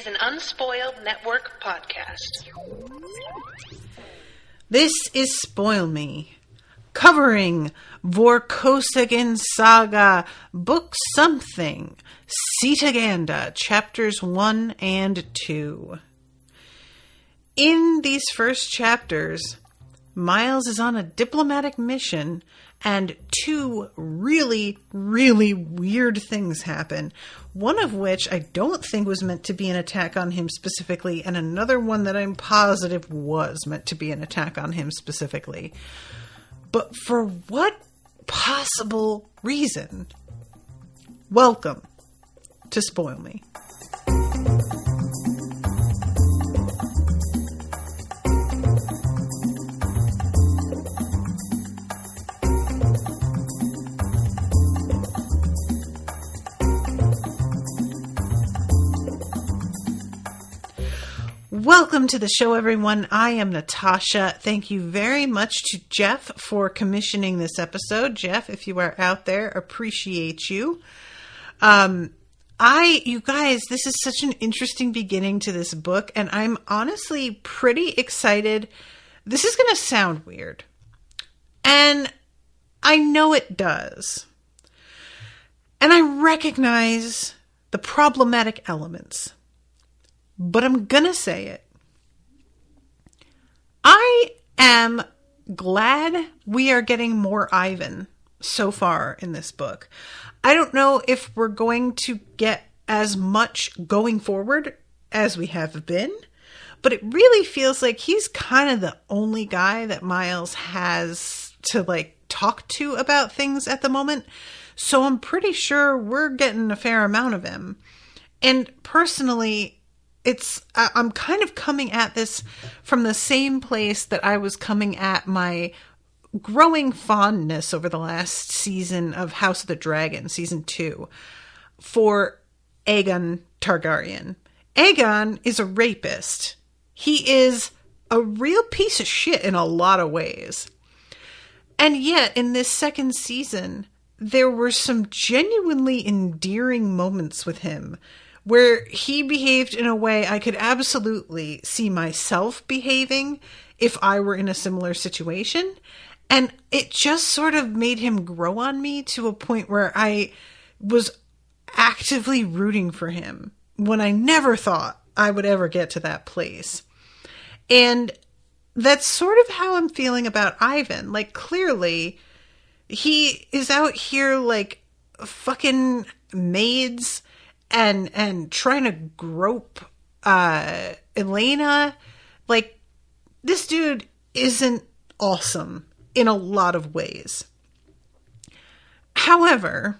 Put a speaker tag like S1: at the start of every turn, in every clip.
S1: an Unspoiled Network podcast.
S2: This is Spoil Me, covering Vorkosagin Saga, Book Something, Cetaganda, Chapters 1 and 2. In these first chapters, Miles is on a diplomatic mission, and two really, really weird things happen. One of which I don't think was meant to be an attack on him specifically, and another one that I'm positive was meant to be an attack on him specifically. But for what possible reason? Welcome to Spoil Me. Welcome to the show, everyone. I am Natasha. Thank you very much to Jeff for commissioning this episode. Jeff, if you are out there, appreciate you. You guys, this is such an interesting beginning to this book, and I'm honestly pretty excited. This is going to sound weird, and I know it does. And I recognize the problematic elements. But I'm gonna say it. I am glad we are getting more Ivan so far in this book. I don't know if we're going to get as much going forward as we have been, but it really feels like he's kind of the only guy that Miles has to talk to about things at the moment. So I'm pretty sure we're getting a fair amount of him. And personally, I'm kind of coming at this from the same place that I was coming at my growing fondness over the last season of House of the Dragon, season 2, for Aegon Targaryen. Aegon is a rapist. He is a real piece of shit in a lot of ways. And yet, in this second season, there were some genuinely endearing moments with him, where he behaved in a way I could absolutely see myself behaving if I were in a similar situation. And it just sort of made him grow on me to a point where I was actively rooting for him when I never thought I would ever get to that place. And that's sort of how I'm feeling about Ivan. Clearly, he is out here fucking maids and trying to grope Elena. This dude isn't awesome in a lot of ways. However,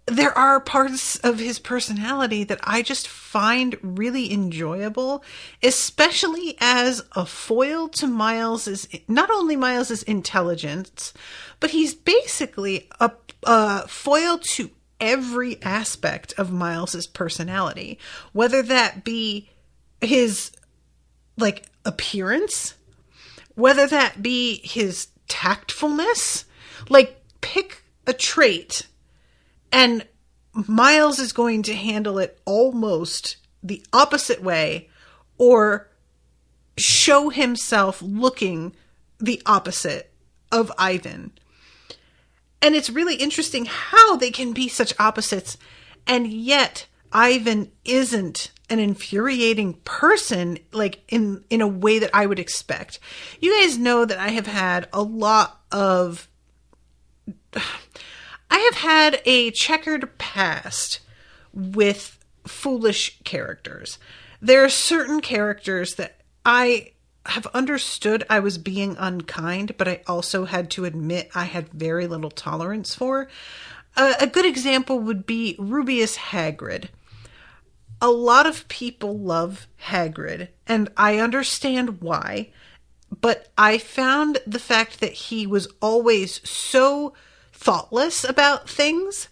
S2: there are parts of his personality that I just find really enjoyable, especially as a foil to not only Miles's intelligence, but he's basically a foil to every aspect of Miles's personality, whether that be his appearance, whether that be his tactfulness. Pick a trait and Miles is going to handle it almost the opposite way, or show himself looking the opposite of Ivan. And it's really interesting how they can be such opposites, and yet Ivan isn't an infuriating person, in a way that I would expect. You guys know that I have had a checkered past with foolish characters. There are certain characters that I have understood I was being unkind, but I also had to admit I had very little tolerance for. A good example would be Rubeus Hagrid. A lot of people love Hagrid, and I understand why, but I found the fact that he was always so thoughtless about things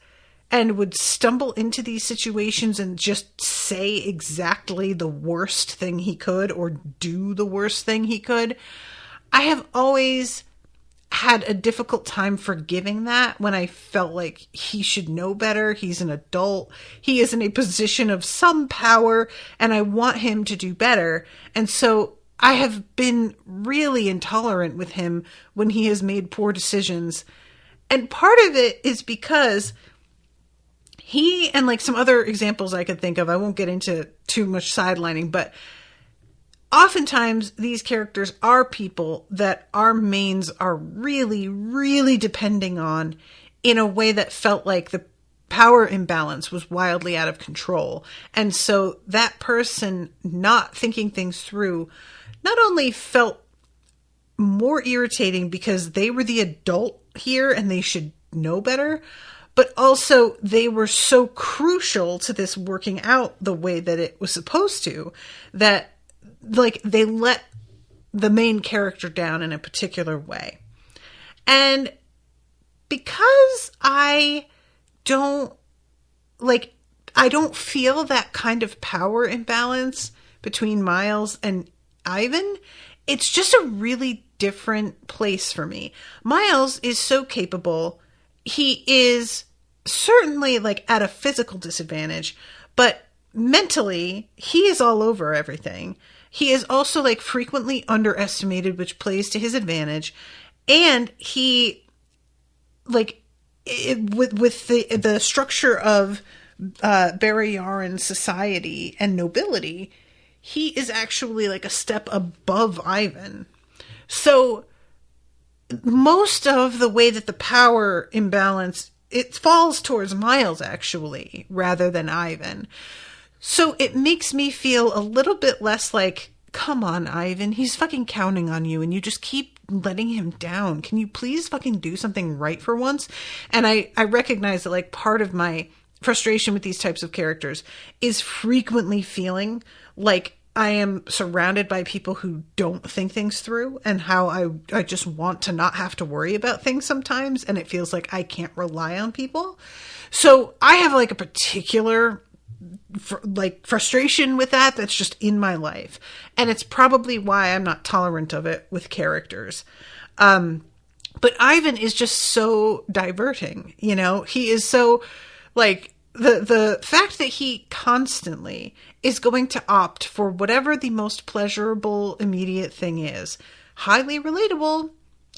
S2: and would stumble into these situations and just say exactly the worst thing he could or do the worst thing he could. I have always had a difficult time forgiving that when I felt like he should know better. He's an adult. He is in a position of some power, and I want him to do better. And so I have been really intolerant with him when he has made poor decisions. And part of it is because he, and like some other examples I could think of, I won't get into too much sidelining, but oftentimes these characters are people that our mains are really, really depending on in a way that felt like the power imbalance was wildly out of control. And so that person not thinking things through not only felt more irritating because they were the adult here and they should know better, but also they were so crucial to this working out the way that it was supposed to, that like they let the main character down in a particular way. And because I don't feel that kind of power imbalance between Miles and Ivan, it's just a really different place for me. Miles is so capable. He is certainly like at a physical disadvantage, but mentally he is all over everything. He is also like frequently underestimated, which plays to his advantage. And he like with the structure of Barry-Yaran society and nobility, he is actually like a step above Ivan. So most of the way that the power imbalance, it falls towards Miles actually, rather than Ivan. So it makes me feel a little bit less like, come on, Ivan, he's fucking counting on you and you just keep letting him down. Can you please fucking do something right for once? And I recognize that like part of my frustration with these types of characters is frequently feeling like I am surrounded by people who don't think things through, and how I just want to not have to worry about things sometimes, and it feels like I can't rely on people. So I have like a particular frustration with that that's just in my life, and it's probably why I'm not tolerant of it with characters. But Ivan is just so diverting, you know? He is so like the fact that he constantly is going to opt for whatever the most pleasurable immediate thing is. Highly relatable.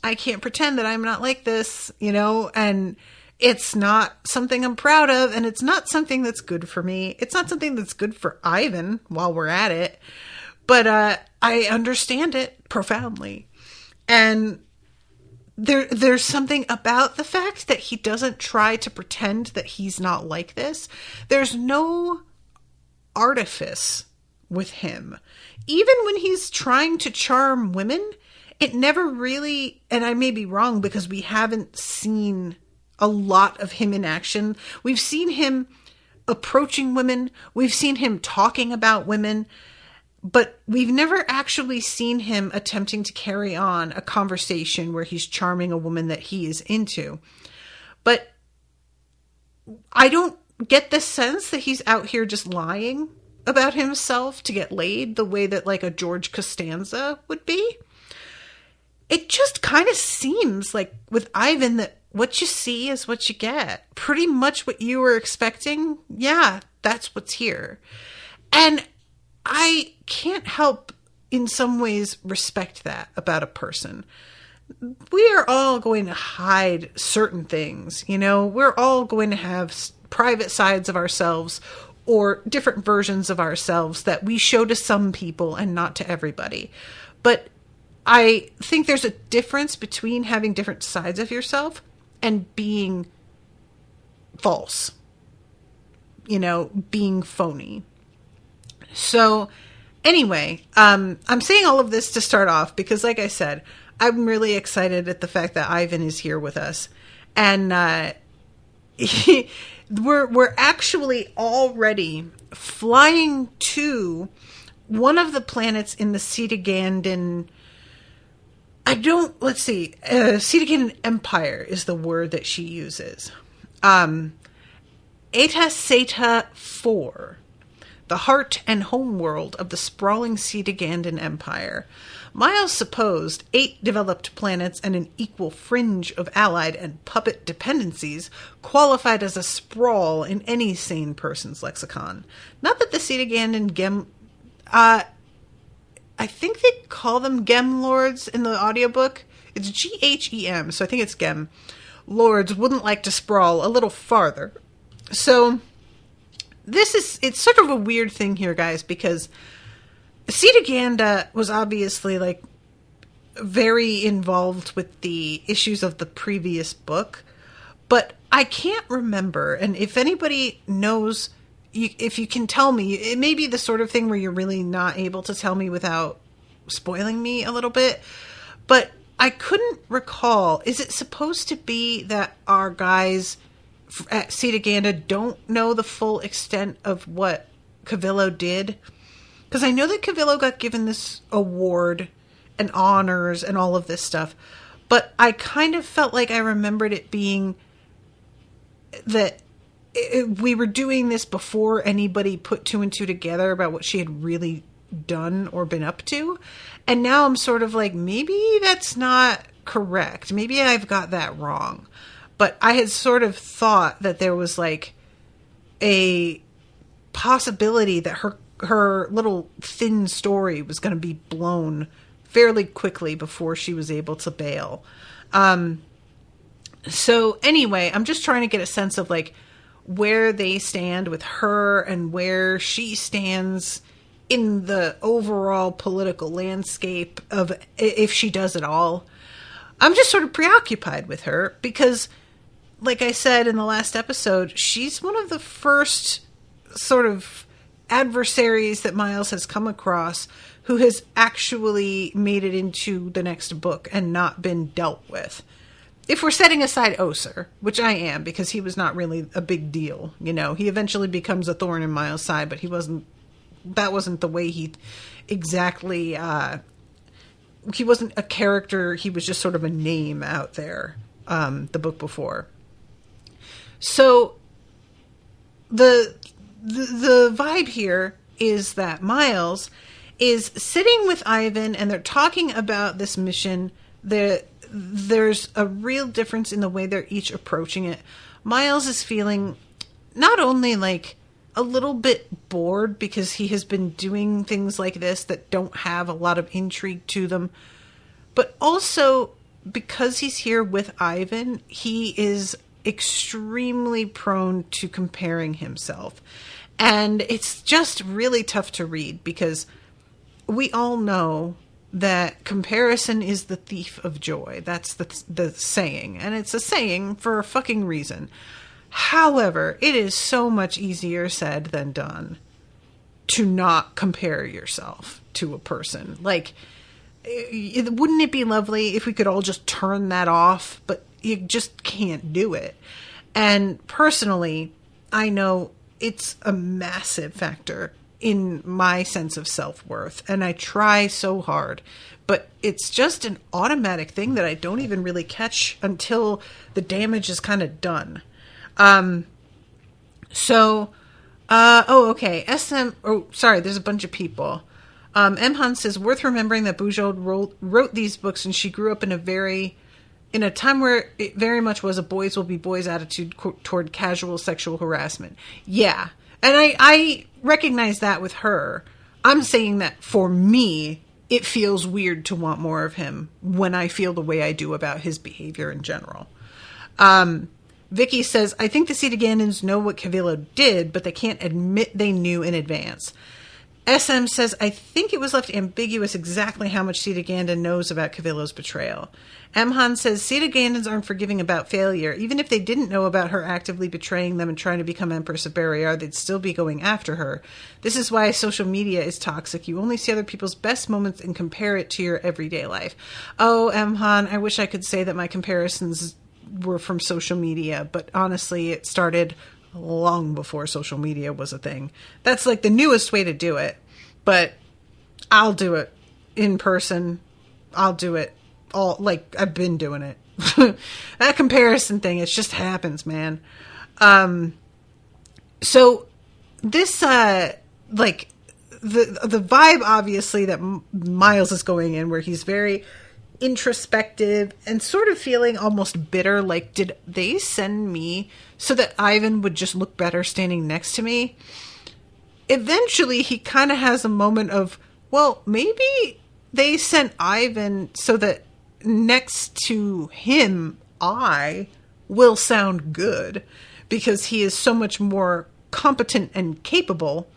S2: I can't pretend that I'm not like this, you know, and it's not something I'm proud of, and it's not something that's good for me. It's not something that's good for Ivan while we're at it, but I understand it profoundly. And there's something about the fact that he doesn't try to pretend that he's not like this. There's no artifice with him. Even when he's trying to charm women, it never really, and I may be wrong because we haven't seen a lot of him in action. We've seen him approaching women. We've seen him talking about women. But we've never actually seen him attempting to carry on a conversation where he's charming a woman that he is into. But I don't get the sense that he's out here just lying about himself to get laid the way that like a George Costanza would be. It just kind of seems like with Ivan that what you see is what you get. Pretty much what you were expecting. Yeah, that's what's here. And I can't help in some ways respect that about a person. We are all going to hide certain things, you know, we're all going to have private sides of ourselves or different versions of ourselves that we show to some people and not to everybody. But I think there's a difference between having different sides of yourself and being false, you know, being phony. So anyway, I'm saying all of this to start off because, like I said, I'm really excited at the fact that Ivan is here with us. And we're actually already flying to one of the planets in the Cetagandan. Cetagandan Empire is the word that she uses. Eta Ceta 4. The heart and home world of the sprawling Cetagandan Empire. Miles supposed 8 developed planets and an equal fringe of allied and puppet dependencies qualified as a sprawl in any sane person's lexicon. Not that the Cetaganda Gem... I think they call them Gem Lords in the audiobook. It's Ghem, so I think it's Gem. Lords wouldn't like to sprawl a little farther. So, it's sort of a weird thing here, guys, because Cetaganda was obviously, like, very involved with the issues of the previous book, but I can't remember, and if anybody knows, if you can tell me, it may be the sort of thing where you're really not able to tell me without spoiling me a little bit, but I couldn't recall, is it supposed to be that our guys at Cetaganda don't know the full extent of what Cavillo did? Because I know that Cavillo got given this award and honors and all of this stuff, but I kind of felt like I remembered it being that we were doing this before anybody put 2 and 2 together about what she had really done or been up to. And now I'm sort of like, maybe that's not correct. Maybe I've got that wrong. But I had sort of thought that there was like a possibility that her little thin story was going to be blown fairly quickly before she was able to bail. So anyway, I'm just trying to get a sense of like where they stand with her and where she stands in the overall political landscape of if she does at all. I'm just sort of preoccupied with her because, like I said in the last episode, she's one of the first sort of adversaries that Miles has come across who has actually made it into the next book and not been dealt with. If we're setting aside Oser, which I am, because he was not really a big deal, you know, he eventually becomes a thorn in Miles' side, but that wasn't the way he exactly, he wasn't a character, he was just sort of a name out there, the book before. So, the vibe here is that Miles is sitting with Ivan and they're talking about this mission. There's a real difference in the way they're each approaching it. Miles is feeling not only like a little bit bored because he has been doing things like this that don't have a lot of intrigue to them, but also because he's here with Ivan, he is extremely prone to comparing himself. And it's just really tough to read because we all know that comparison is the thief of joy. That's the saying. And it's a saying for a fucking reason. However, it is so much easier said than done to not compare yourself to a person. Like, wouldn't it be lovely if we could all just turn that off? But you just can't do it. And personally, I know it's a massive factor in my sense of self-worth. And I try so hard. But it's just an automatic thing that I don't even really catch until the damage is kind of done. Okay. There's a bunch of people. M. says, worth remembering that Bujold wrote these books and she grew up in a time where it very much was a boys will be boys attitude toward casual sexual harassment. Yeah. And I recognize that with her. I'm saying that for me, it feels weird to want more of him when I feel the way I do about his behavior in general. Vicky says, I think the Cetagandans know what Cavillo did, but they can't admit they knew in advance. SM says, I think it was left ambiguous exactly how much Cetaganda knows about Cavillo's betrayal. Emhan says, Cetagandans aren't forgiving about failure. Even if they didn't know about her actively betraying them and trying to become Empress of Barrier, they'd still be going after her. This is why social media is toxic. You only see other people's best moments and compare it to your everyday life. Oh, Emhan, I wish I could say that my comparisons were from social media, but honestly, it started long before social media was a thing. That's like the newest way to do it, but I'll do it in person. I'll do it all, like I've been doing it. That comparison thing, it just happens, man. So this, like the vibe, obviously, that Miles is going in, where he's very introspective and sort of feeling almost bitter, like, did they send me so that Ivan would just look better standing next to me? Eventually, he kind of has a moment of, well, maybe they sent Ivan so that next to him, I will sound good, because he is so much more competent and capable.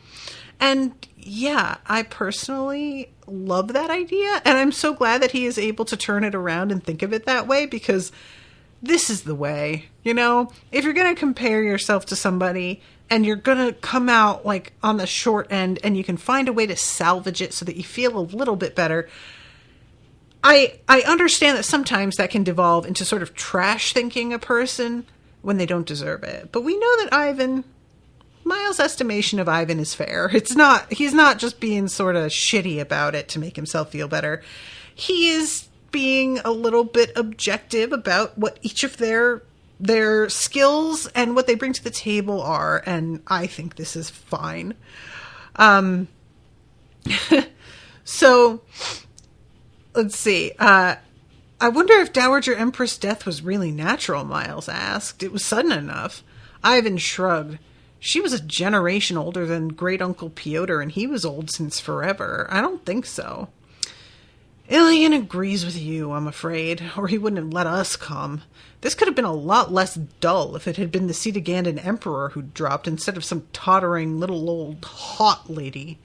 S2: And yeah, I personally love that idea, and I'm so glad that he is able to turn it around and think of it that way, because this is the way, you know? If you're going to compare yourself to somebody and you're going to come out like on the short end, and you can find a way to salvage it so that you feel a little bit better, I understand that sometimes that can devolve into sort of trash thinking a person when they don't deserve it. But we know that Miles' estimation of Ivan is fair. He's not just being sort of shitty about it to make himself feel better. He is being a little bit objective about what each of their skills and what they bring to the table are, and I think this is fine. So let's see. I wonder if Dowager Empress death was really natural, Miles asked. It was sudden enough. Ivan shrugged. She was a generation older than Great Uncle Pyotr, and he was old since forever. I don't think so. Ilian agrees with you, I'm afraid, or he wouldn't have let us come. This could have been a lot less dull if it had been the Cetagandan Emperor who dropped instead of some tottering little old hot lady.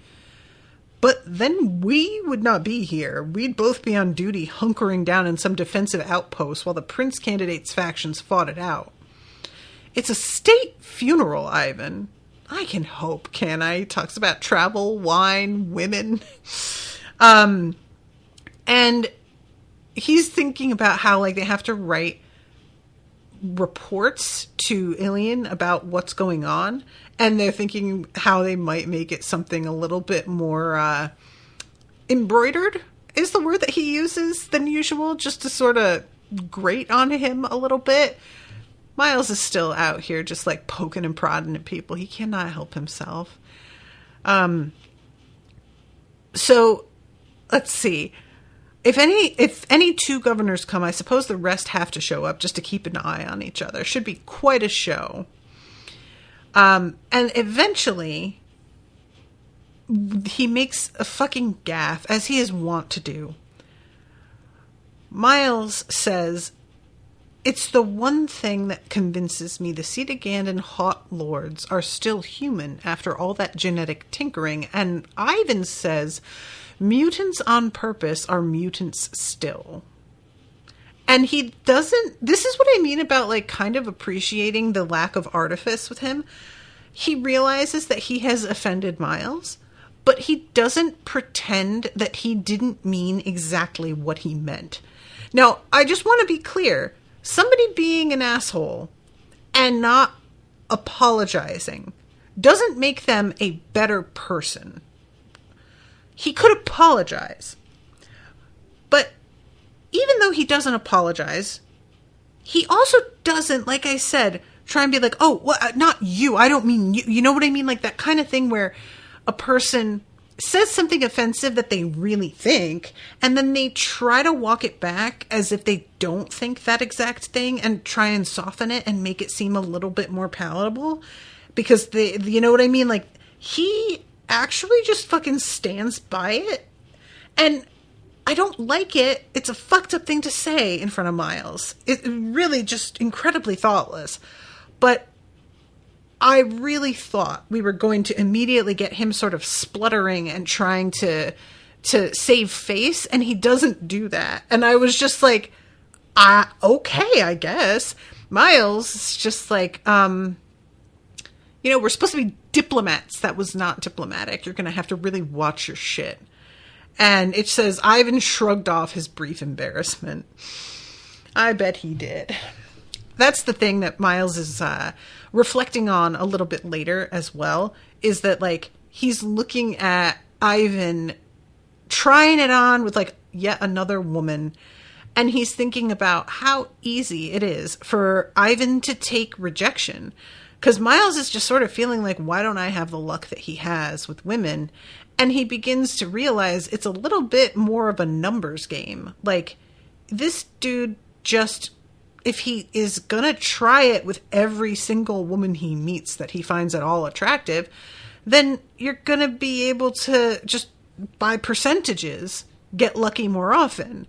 S2: But then we would not be here. We'd both be on duty, hunkering down in some defensive outpost while the prince candidates' factions fought it out. It's a state funeral, Ivan. I can hope, can I? He talks about travel, wine, women. And he's thinking about how, like, they have to write reports to Ilian about what's going on. And they're thinking how they might make it something a little bit more embroidered is the word that he uses than usual, just to sort of grate on him a little bit. Miles is still out here just like poking and prodding at people. He cannot help himself. So let's see. If any two governors come, I suppose the rest have to show up just to keep an eye on each other. Should be quite a show. And eventually he makes a fucking gaffe, as he is wont to do. Miles says, "It's the one thing that convinces me the Cetagandan Hot Lords are still human after all that genetic tinkering." And Ivan says, "Mutants on purpose are mutants still." And he doesn't... This is what I mean about, like, kind of appreciating the lack of artifice with him. He realizes that he has offended Miles, but he doesn't pretend that he didn't mean exactly what he meant. Now, I just want to be clear. Somebody being an asshole and not apologizing doesn't make them a better person. He could apologize. But even though he doesn't apologize, he also doesn't, like I said, try and be like, oh, well, not you. I don't mean you. You know what I mean? Like that kind of thing where a person says something offensive that they really think, and then they try to walk it back as if they don't think that exact thing and try and soften it and make it seem a little bit more palatable. Because they, you know what I mean? Like, he actually just fucking stands by it. And I don't like it. It's a fucked up thing to say in front of Miles. It really just incredibly thoughtless. But I really thought we were going to immediately get him sort of spluttering and trying to save face, and he doesn't do that. And I was just like, okay, I guess. Miles is just like, we're supposed to be diplomats. That was not diplomatic. You're going to have to really watch your shit. And it says, Ivan shrugged off his brief embarrassment. I bet he did. That's the thing that Miles is reflecting on a little bit later as well, is that, like, he's looking at Ivan trying it on with, like, yet another woman, and he's thinking about how easy it is for Ivan to take rejection, Because Miles is just sort of feeling like, why don't I have the luck that he has with women? And he begins to realize it's a little bit more of a numbers game. Like, this dude just, if he is gonna try it with every single woman he meets that he finds at all attractive, then you're gonna be able to just, by percentages, get lucky more often.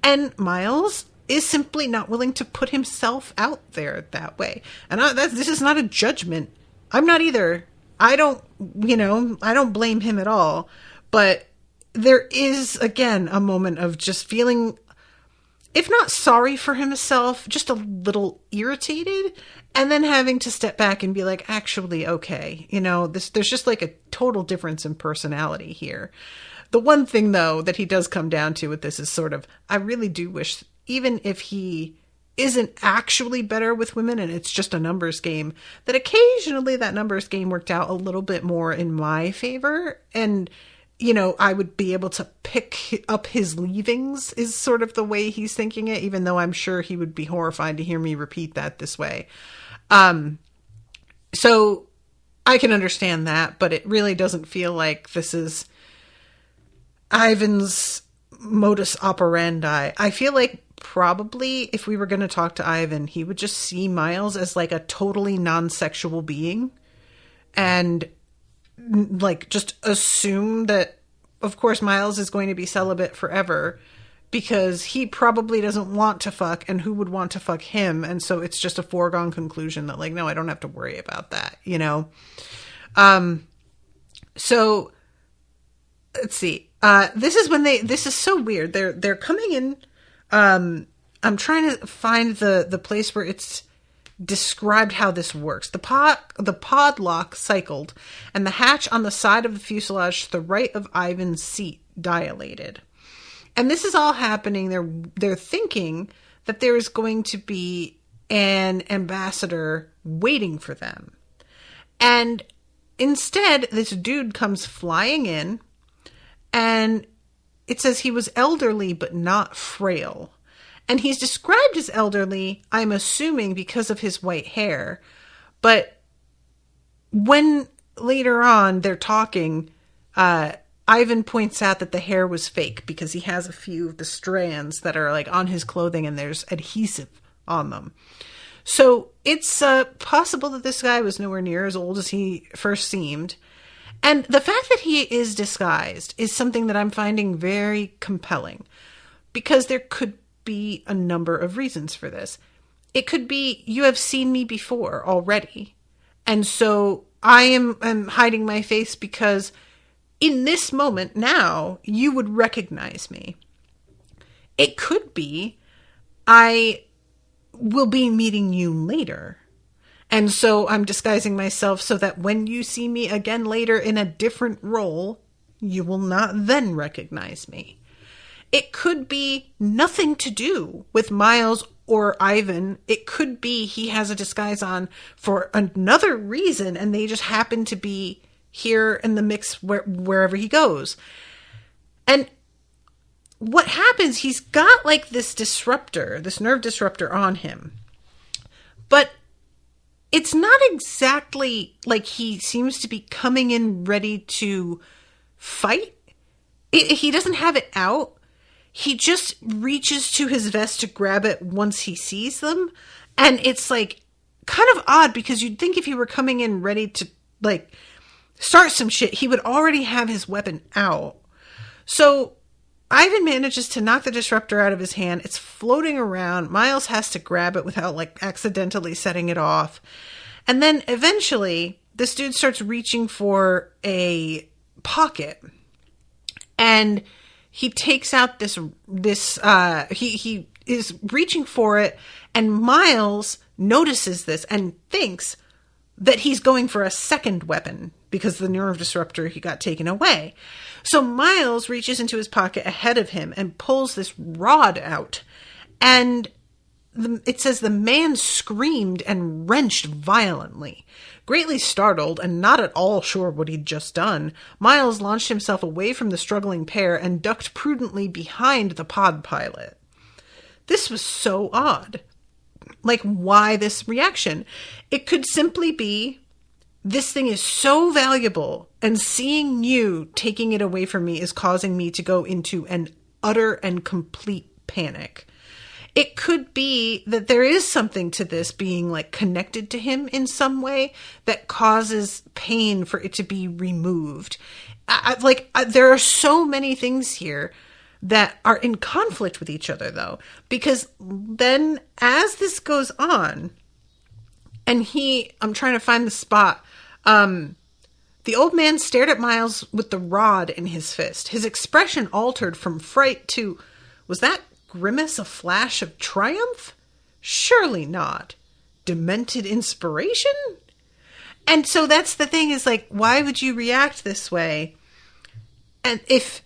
S2: And Miles is simply not willing to put himself out there that way. And this is not a judgment. I'm not either. I don't blame him at all. But there is, again, a moment of just feeling, if not sorry for himself, just a little irritated. And then having to step back and be like, actually, okay, there's just like a total difference in personality here. The one thing, though, that he does come down to with this is sort of, I really do wish, even if he isn't actually better with women and it's just a numbers game, that occasionally that numbers game worked out a little bit more in my favor. And, I would be able to pick up his leavings is sort of the way he's thinking it, even though I'm sure he would be horrified to hear me repeat that this way. So I can understand that, but it really doesn't feel like this is Ivan's modus operandi. I feel like probably if we were going to talk to Ivan, he would just see Miles as like a totally non-sexual being and like just assume that, of course, Miles is going to be celibate forever because he probably doesn't want to fuck, and who would want to fuck him? And so it's just a foregone conclusion that like, no, I don't have to worry about that, So let's see. This is so weird. They're coming in. I'm trying to find the place where it's described how this works. The pod lock cycled, and the hatch on the side of the fuselage to the right of Ivan's seat dilated. And this is all happening. They're thinking that there is going to be an ambassador waiting for them. And instead, this dude comes flying in, and it says he was elderly but not frail. And he's described as elderly, I'm assuming, because of his white hair. But when later on they're talking, Ivan points out that the hair was fake because he has a few of the strands that are like on his clothing and there's adhesive on them. So it's possible that this guy was nowhere near as old as he first seemed. And the fact that he is disguised is something that I'm finding very compelling, because there could be a number of reasons for this. It could be, you have seen me before already, and so I am hiding my face because in this moment now you would recognize me. It could be, I will be meeting you later, and so I'm disguising myself so that when you see me again later in a different role, you will not then recognize me. It could be nothing to do with Miles or Ivan. It could be he has a disguise on for another reason, and they just happen to be here in the mix wherever he goes. And what happens, he's got like this disruptor, this nerve disruptor on him. But it's not exactly like he seems to be coming in ready to fight. He doesn't have it out. He just reaches to his vest to grab it once he sees them. And it's like kind of odd, because you'd think if he were coming in ready to like start some shit, he would already have his weapon out. So Ivan manages to knock the disruptor out of his hand. It's floating around. Miles has to grab it without like accidentally setting it off. And then eventually this dude starts reaching for a pocket, and he takes out he is reaching for it, and Miles notices this and thinks that he's going for a second weapon because the nerve disruptor he got taken away. So Miles reaches into his pocket ahead of him and pulls this rod out, and it says the man screamed and wrenched violently. Greatly startled and not at all sure what he'd just done, Miles launched himself away from the struggling pair and ducked prudently behind the pod pilot. This was so odd. like, why this reaction? It could simply be, this thing is so valuable, and seeing you taking it away from me is causing me to go into an utter and complete panic. It could be that there is something to this being like connected to him in some way that causes pain for it to be removed. There are so many things here that are in conflict with each other, though, because then as this goes on, and I'm trying to find the spot. The old man stared at Miles with the rod in his fist. His expression altered from fright to, was that grimace a flash of triumph? Surely not. Demented inspiration? And so that's the thing, is like, why would you react this way? And if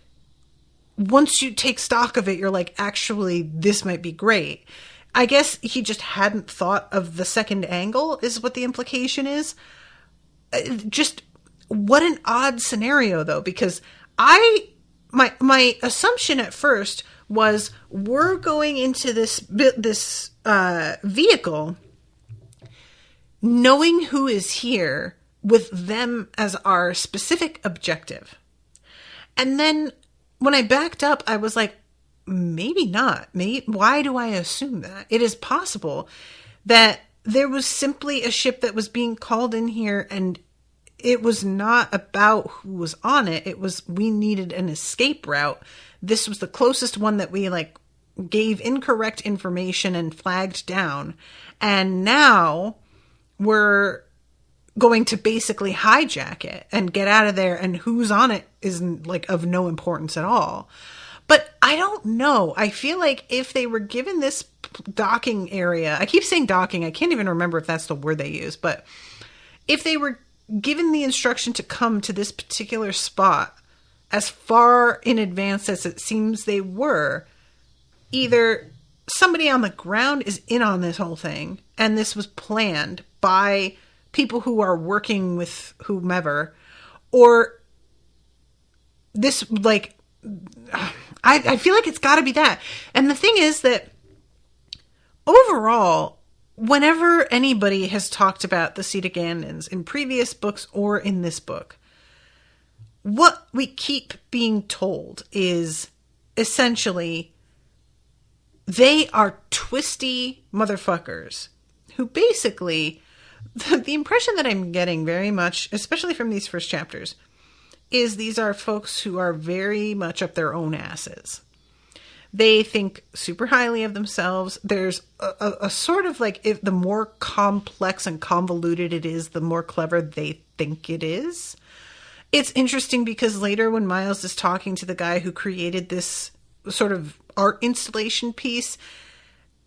S2: once you take stock of it, you're like, actually, this might be great. I guess he just hadn't thought of the second angle, is what the implication is. Just what an odd scenario, though, because my assumption at first was, we're going into this vehicle knowing who is here, with them as our specific objective. And then when I backed up, I was like, maybe not. Why do I assume that? It is possible that there was simply a ship that was being called in here, and it was not about who was on it. It was, we needed an escape route. This was the closest one that we gave incorrect information and flagged down. And now we're going to basically hijack it and get out of there. And who's on it is of no importance at all. But I don't know. I feel like if they were given this docking area, I keep saying docking, I can't even remember if that's the word they use, but if they were given the instruction to come to this particular spot as far in advance as it seems they were, either somebody on the ground is in on this whole thing, and this was planned by people who are working with whomever, or this, I feel like it's got to be that. And the thing is that overall, whenever anybody has talked about the Cetagandans in previous books or in this book, what we keep being told is essentially they are twisty motherfuckers who basically, the impression that I'm getting very much, especially from these first chapters, is these are folks who are very much up their own asses. They think super highly of themselves. There's a sort of if the more complex and convoluted it is, the more clever they think it is. It's interesting because later when Miles is talking to the guy who created this sort of art installation piece,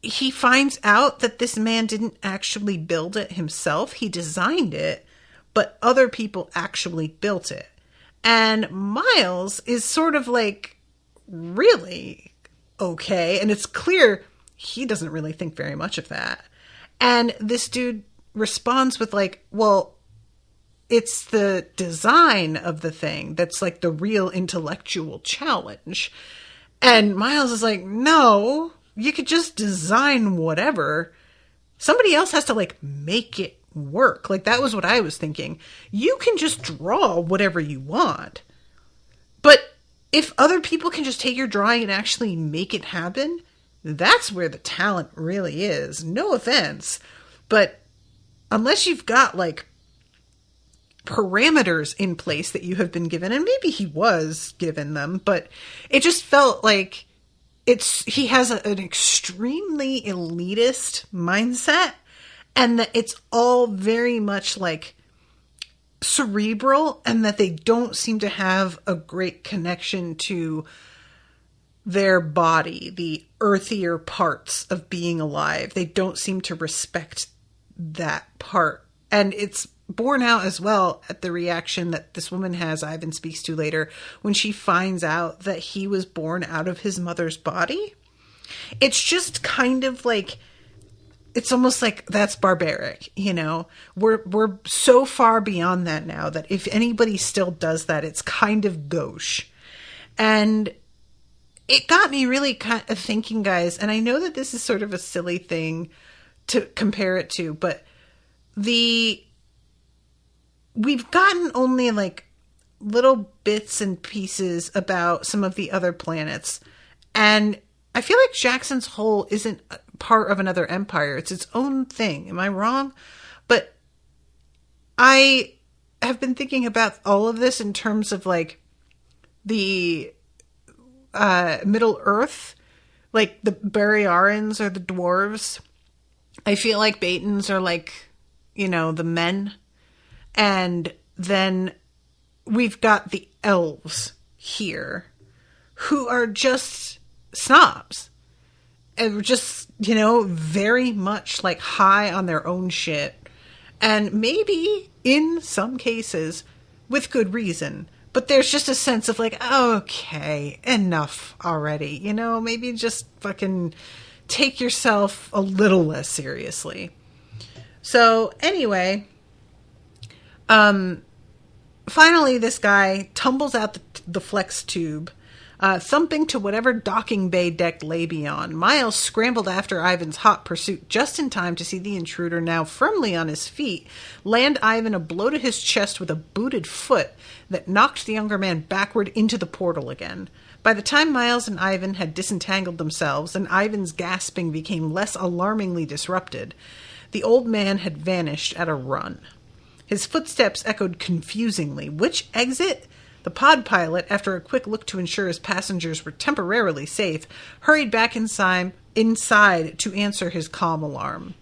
S2: he finds out that this man didn't actually build it himself. He designed it, but other people actually built it. And Miles is sort of really okay. And it's clear he doesn't really think very much of that. And this dude responds with well, it's the design of the thing that's the real intellectual challenge. And Miles is no, you could just design whatever. Somebody else has to make it work. That was what I was thinking. You can just draw whatever you want. But if other people can just take your drawing and actually make it happen, that's where the talent really is. No offense. But unless you've got parameters in place that you have been given, and maybe he was given them, but it just felt like he has an extremely elitist mindset, and that it's all very much cerebral, and that they don't seem to have a great connection to their body, the earthier parts of being alive. They don't seem to respect that part. And it's borne out as well at the reaction that this woman has, Ivan speaks to later, when she finds out that he was born out of his mother's body. It's just kind of it's almost that's barbaric, We're so far beyond that now that if anybody still does that, it's kind of gauche. And it got me really kind of thinking, guys, and I know that this is sort of a silly thing to compare it to, but we've gotten only like little bits and pieces about some of the other planets. And I feel like Jackson's Hole isn't part of another empire. It's its own thing. Am I wrong? But I have been thinking about all of this in terms of like the Middle Earth, like the Baryarans are the dwarves. I feel like Batons are like, the men. And then we've got the elves here who are just snobs and just, very much like high on their own shit. And maybe in some cases with good reason, but there's just a sense of like, okay, enough already, maybe just fucking take yourself a little less seriously. So anyway, finally this guy tumbles out the flex tube, thumping to whatever docking bay deck lay beyond. Miles scrambled after Ivan's hot pursuit just in time to see the intruder, now firmly on his feet, land Ivan a blow to his chest with a booted foot that knocked the younger man backward into the portal again. By the time Miles and Ivan had disentangled themselves and Ivan's gasping became less alarmingly disrupted, the old man had vanished at a run. His footsteps echoed confusingly. Which exit? The pod pilot, after a quick look to ensure his passengers were temporarily safe, hurried back inside to answer his calm alarm.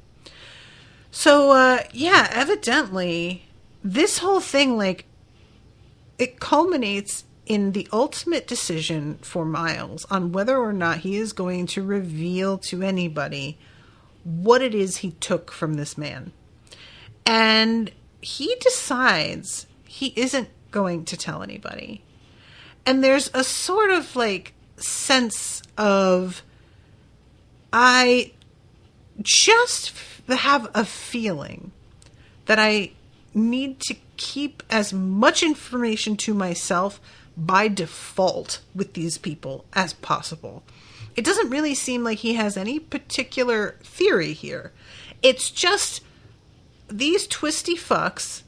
S2: So, evidently, this whole thing, it culminates in the ultimate decision for Miles on whether or not he is going to reveal to anybody what it is he took from this man. And he decides he isn't going to tell anybody. And there's a sort of sense of, I just have a feeling that I need to keep as much information to myself by default with these people as possible. It doesn't really seem like he has any particular theory here. It's just these twisty fucks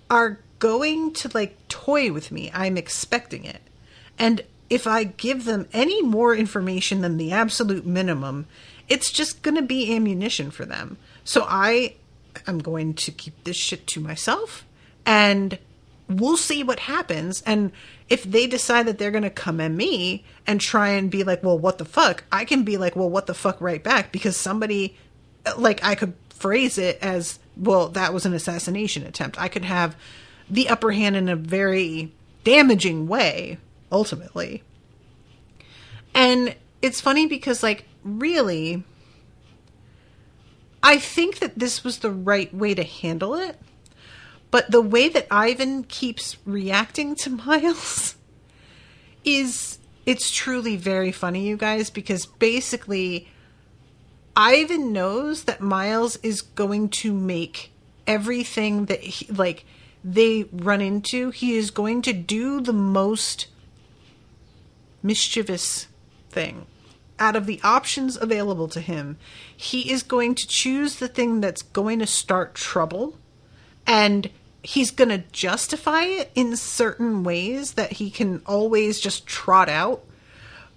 S2: are going to toy with me. I'm expecting it. And if I give them any more information than the absolute minimum, it's just going to be ammunition for them. So I am going to keep this shit to myself, and we'll see what happens. And if they decide that they're going to come at me and try and be like, well, what the fuck? I can be like, well, what the fuck right back? Because somebody, I could phrase it as, well, that was an assassination attempt. I could have the upper hand in a very damaging way, ultimately. And it's funny because, really, I think that this was the right way to handle it. But the way that Ivan keeps reacting to Miles it's truly very funny, you guys, because basically Ivan knows that Miles is going to make everything that they run into, he is going to do the most mischievous thing. Out of the options available to him, he is going to choose the thing that's going to start trouble, and he's going to justify it in certain ways that he can always just trot out.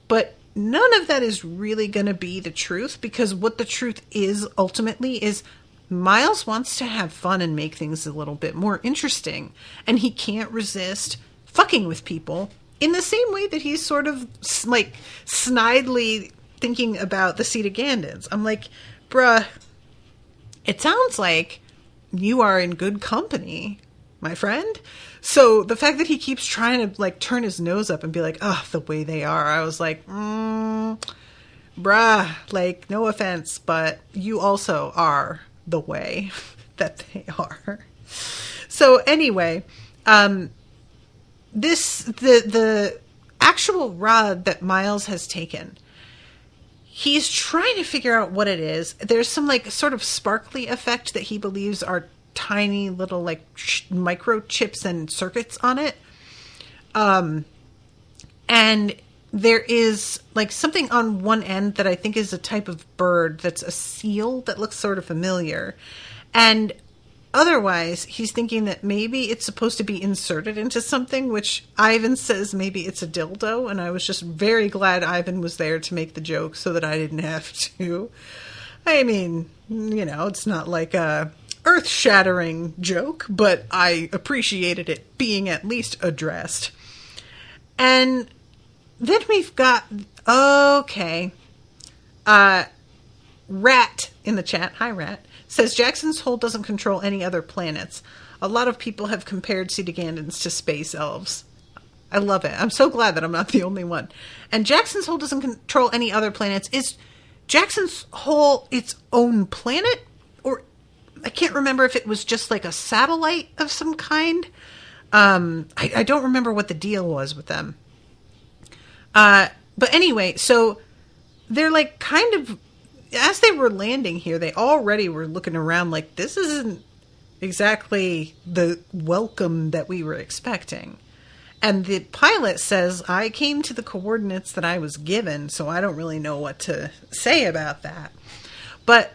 S2: But none of that is really going to be the truth, because what the truth is ultimately is Miles wants to have fun and make things a little bit more interesting, and he can't resist fucking with people in the same way that he's sort of snidely thinking about the Cetagandans. I'm like, bruh, it sounds like you are in good company, my friend. So the fact that he keeps trying to turn his nose up and be like, oh, the way they are, I was like, bruh, no offense, but you also are the way that they are. So anyway, the actual rod that Miles has taken, he's trying to figure out what it is. There's some sort of sparkly effect that he believes are tiny little microchips and circuits on it. And there is like something on one end that I think is a type of bird that's a seal that looks sort of familiar. And otherwise, he's thinking that maybe it's supposed to be inserted into something, which Ivan says maybe it's a dildo. And I was just very glad Ivan was there to make the joke so that I didn't have to. I mean, it's not like a earth-shattering joke, but I appreciated it being at least addressed. And then we've got, Rat in the chat, hi Rat, says Jackson's Hole doesn't control any other planets. A lot of people have compared Cetagandans to space elves. I love it. I'm so glad that I'm not the only one. And Jackson's Hole doesn't control any other planets. Is Jackson's Hole its own planet? Or I can't remember if it was just like a satellite of some kind. I don't remember what the deal was with them. But anyway, so they're like kind of, as they were landing here, they already were looking around like this isn't exactly the welcome that we were expecting. And the pilot says, I came to the coordinates that I was given, so I don't really know what to say about that. But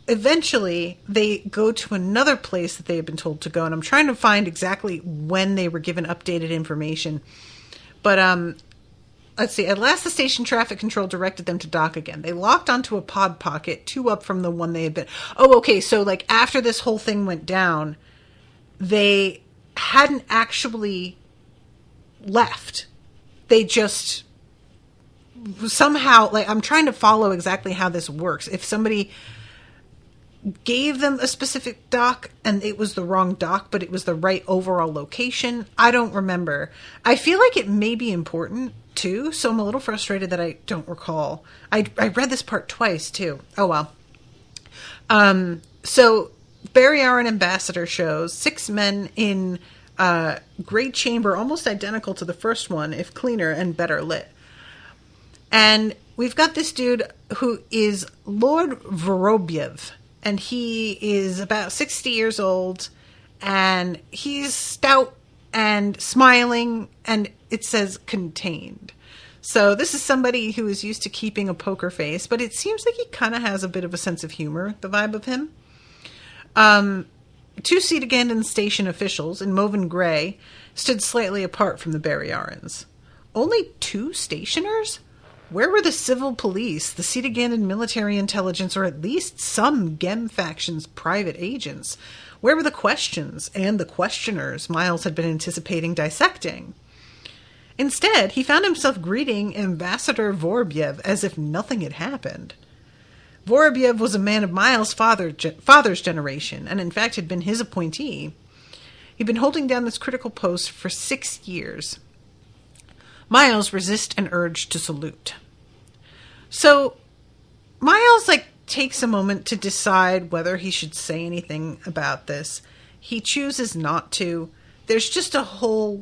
S2: eventually they go to another place that they had been told to go. And I'm trying to find exactly when they were given updated information. But, let's see. At last, the station traffic control directed them to dock again. They locked onto a pod pocket, 2 up from the one they had been. Oh, okay. So, like, after this whole thing went down, they hadn't actually left. They just somehow, like, I'm trying to follow exactly how this works. If somebody gave them a specific dock and it was the wrong dock, but it was the right overall location, I don't remember. I feel like it may be important too, so I'm a little frustrated that I don't recall. I read this part twice too. Oh well. So Barry Aaron Ambassador shows 6 men in a great chamber, almost identical to the first one, if cleaner and better lit. And we've got this dude who is Lord Vorobyev, and he is about 60 years old, and he's stout and smiling, and it says contained. So this is somebody who is used to keeping a poker face, but it seems like he kind of has a bit of a sense of humor, the vibe of him. 2 Cetagandan station officials in mauve and gray stood slightly apart from the Barryarans. Only 2 stationers? Where were the civil police, the Cetagandan military intelligence, or at least some Gem faction's private agents? Where were the questions and the questioners Miles had been anticipating dissecting? Instead, he found himself greeting Ambassador Vorobyev as if nothing had happened. Vorobyev was a man of Miles' father's generation, and in fact had been his appointee. He'd been holding down this critical post for 6 years. Miles resist an urge to salute. So, Miles, takes a moment to decide whether he should say anything about this. He chooses not to. There's just a whole,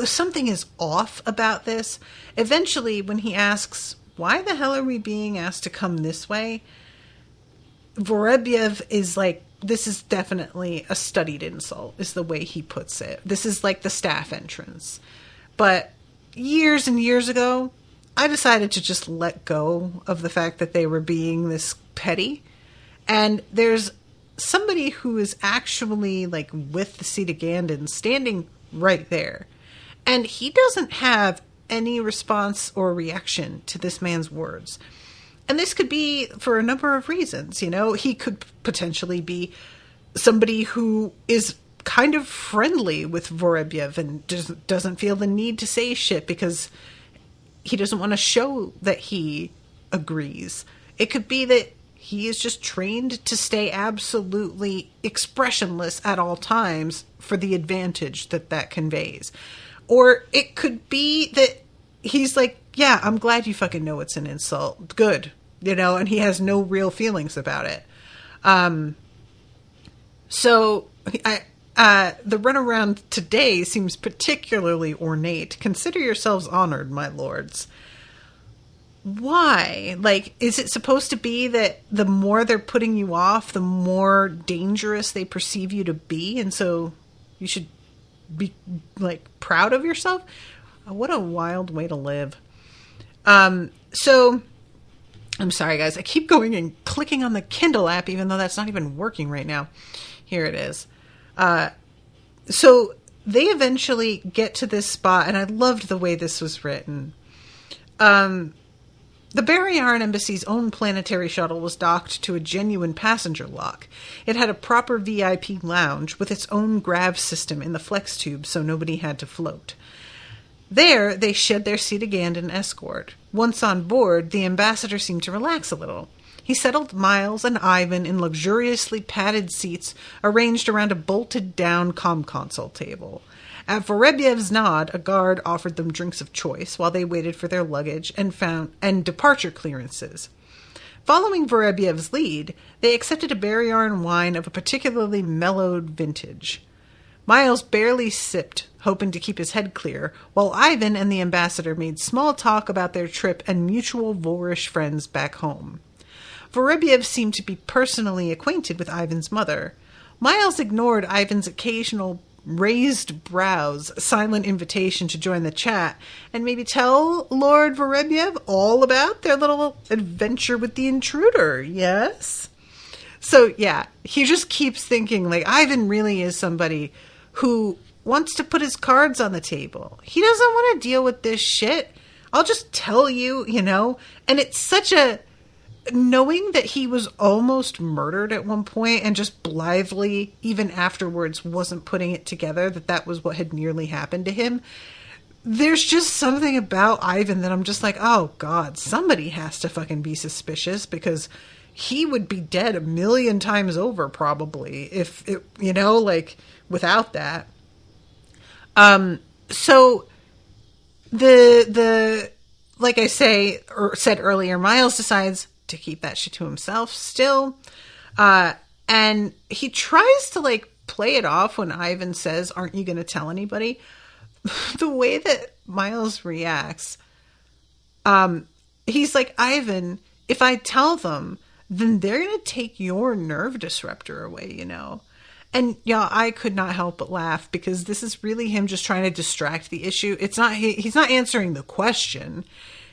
S2: something is off about this. Eventually, when he asks, why the hell are we being asked to come this way? Vorobyev is this is definitely a studied insult, is the way he puts it. This is like the staff entrance. But years and years ago, I decided to just let go of the fact that they were being this petty. And there's somebody who is actually with the Cetagandans standing right there. And he doesn't have any response or reaction to this man's words. And this could be for a number of reasons. He could potentially be somebody who is kind of friendly with Vorobyev and just doesn't feel the need to say shit because he doesn't want to show that he agrees. It could be that he is just trained to stay absolutely expressionless at all times for the advantage that conveys. Or it could be that he's yeah, I'm glad you fucking know it's an insult. Good. And he has no real feelings about it. So the runaround today seems particularly ornate. Consider yourselves honored, my lords. Why? Is it supposed to be that the more they're putting you off, the more dangerous they perceive you to be, and so you should be proud of yourself? What a wild way to live. So I'm sorry, guys. I keep going and clicking on the Kindle app, even though that's not even working right now. Here it is. So they eventually get to this spot, and I loved the way this was written. The Barryaran Embassy's own planetary shuttle was docked to a genuine passenger lock. It had a proper VIP lounge with its own grav system in the flex tube, so nobody had to float. There, they shed their Cetagandan escort. Once on board, the ambassador seemed to relax a little. He settled Miles and Ivan in luxuriously padded seats arranged around a bolted-down comm console table. At Vorebyev's nod, a guard offered them drinks of choice while they waited for their luggage and departure clearances. Following Vorebyev's lead, they accepted a Barryaran wine of a particularly mellowed vintage. Miles barely sipped, hoping to keep his head clear, while Ivan and the ambassador made small talk about their trip and mutual Vorish friends back home. Vorebyev seemed to be personally acquainted with Ivan's mother. Miles ignored Ivan's occasional raised brows, silent invitation to join the chat, and maybe tell Lord Vorebyev all about their little adventure with the intruder, yes? So, yeah, he just keeps thinking, like, Ivan really is somebody who wants to put his cards on the table. He doesn't want to deal with this shit. I'll just tell you, you know? And it's such a... Knowing that he was almost murdered at one point and just blithely, even afterwards, wasn't putting it together that was what had nearly happened to him, there's just something about Ivan that I'm just like, oh God, somebody has to fucking be suspicious, because he would be dead 1,000,000 times over probably if it, you know, like without that. So the like I said earlier, Miles decides to keep that shit to himself still. And he tries to like play it off when Ivan says, aren't you going to tell anybody? The way that Miles reacts, he's like, Ivan, if I tell them, then they're going to take your nerve disruptor away, you know? And yeah, I could not help but laugh, because this is really him just trying to distract the issue. It's not, he's not answering the question.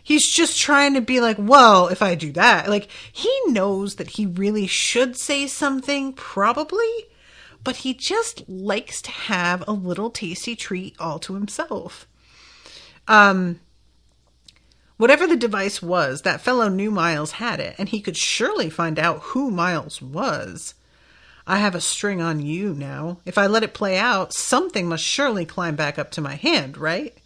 S2: He's just trying to be like, well, if I do that, like, he knows that he really should say something, probably, but he just likes to have a little tasty treat all to himself. Whatever the device was, that fellow knew Miles had it, and he could surely find out who Miles was. I have a string on you now. If I let it play out, something must surely climb back up to my hand, right?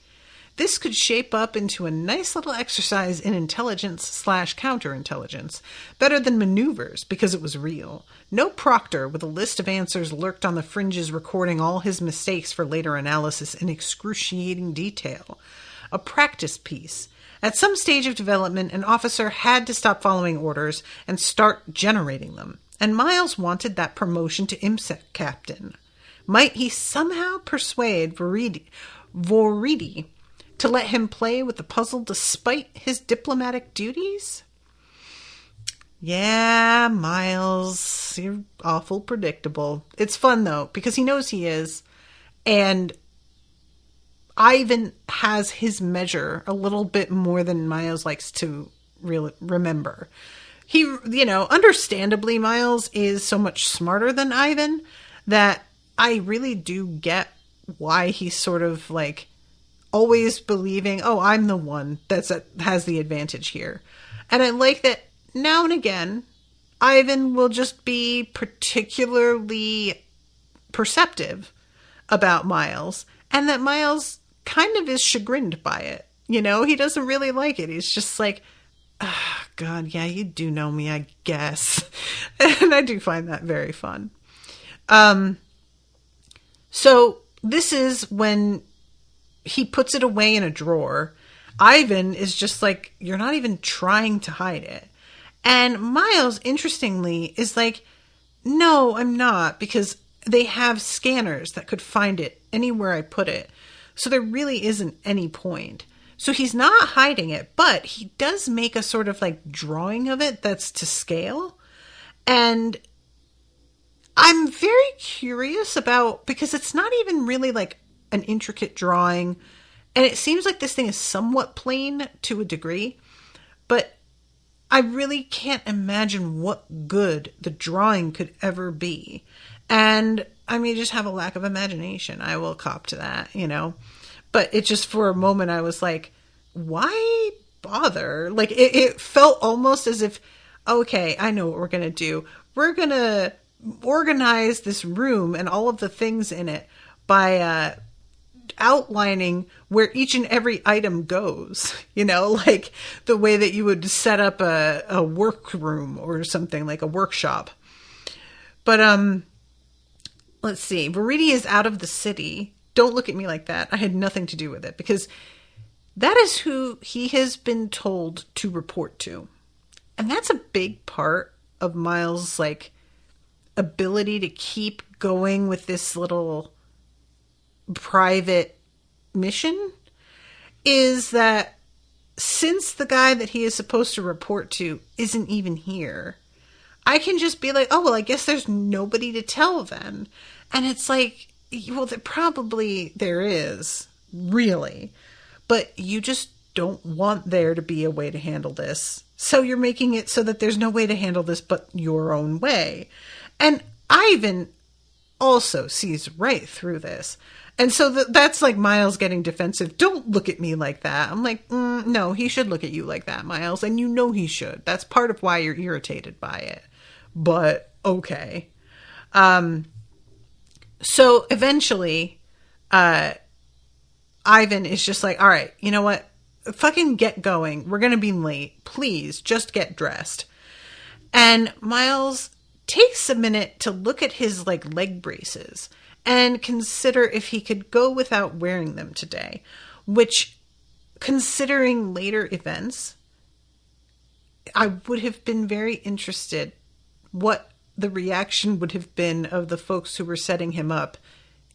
S2: This could shape up into a nice little exercise in intelligence/counterintelligence. Better than maneuvers, because it was real. No proctor with a list of answers lurked on the fringes, recording all his mistakes for later analysis in excruciating detail. A practice piece. At some stage of development, an officer had to stop following orders and start generating them. And Miles wanted that promotion to IMSEC captain. Might he somehow persuade Voridi to let him play with the puzzle despite his diplomatic duties? Yeah, Miles, you're awful predictable. It's fun, though, because he knows he is. And Ivan has his measure a little bit more than Miles likes to remember. He, you know, understandably, Miles is so much smarter than Ivan that I really do get why he's sort of like always believing, oh, I'm the one that has the advantage here. And I like that now and again, Ivan will just be particularly perceptive about Miles, and that Miles kind of is chagrined by it. You know, he doesn't really like it. He's just like, oh, God, yeah, you do know me, I guess. And I do find that very fun. So this is when he puts it away in a drawer. Ivan is just like, you're not even trying to hide it. And Miles, interestingly, is like, no, I'm not, because they have scanners that could find it anywhere I put it. So there really isn't any point. So he's not hiding it, but he does make a sort of like drawing of it that's to scale. And I'm very curious about, because it's not even really like an intricate drawing, And it seems like this thing is somewhat plain to a degree, but I really can't imagine what good the drawing could ever be. And I may just have a lack of imagination. I will cop to that, you know. But it just, for a moment, I was like, why bother? Like, it felt almost as if, okay, I know what we're going to do. We're going to organize this room and all of the things in it by outlining where each and every item goes, you know, like the way that you would set up a workroom or something, like a workshop. But let's see. Verity is out of the city. Don't look at me like that. I had nothing to do with it, because that is who he has been told to report to. And that's a big part of Miles' like ability to keep going with this little private mission, is that since the guy that he is supposed to report to isn't even here, I can just be like, oh, well, I guess there's nobody to tell then. And it's like, well, there is, really. But you just don't want there to be a way to handle this. So you're making it so that there's no way to handle this but your own way. And Ivan also sees right through this. And so that's like Miles getting defensive. Don't look at me like that. I'm like, no, he should look at you like that, Miles. And you know he should. That's part of why you're irritated by it. But okay. So eventually, Ivan is just like, all right, you know what? Fucking get going. We're going to be late. Please just get dressed. And Miles takes a minute to look at his like leg braces and consider if he could go without wearing them today, which, considering later events, I would have been very interested what the reaction would have been of the folks who were setting him up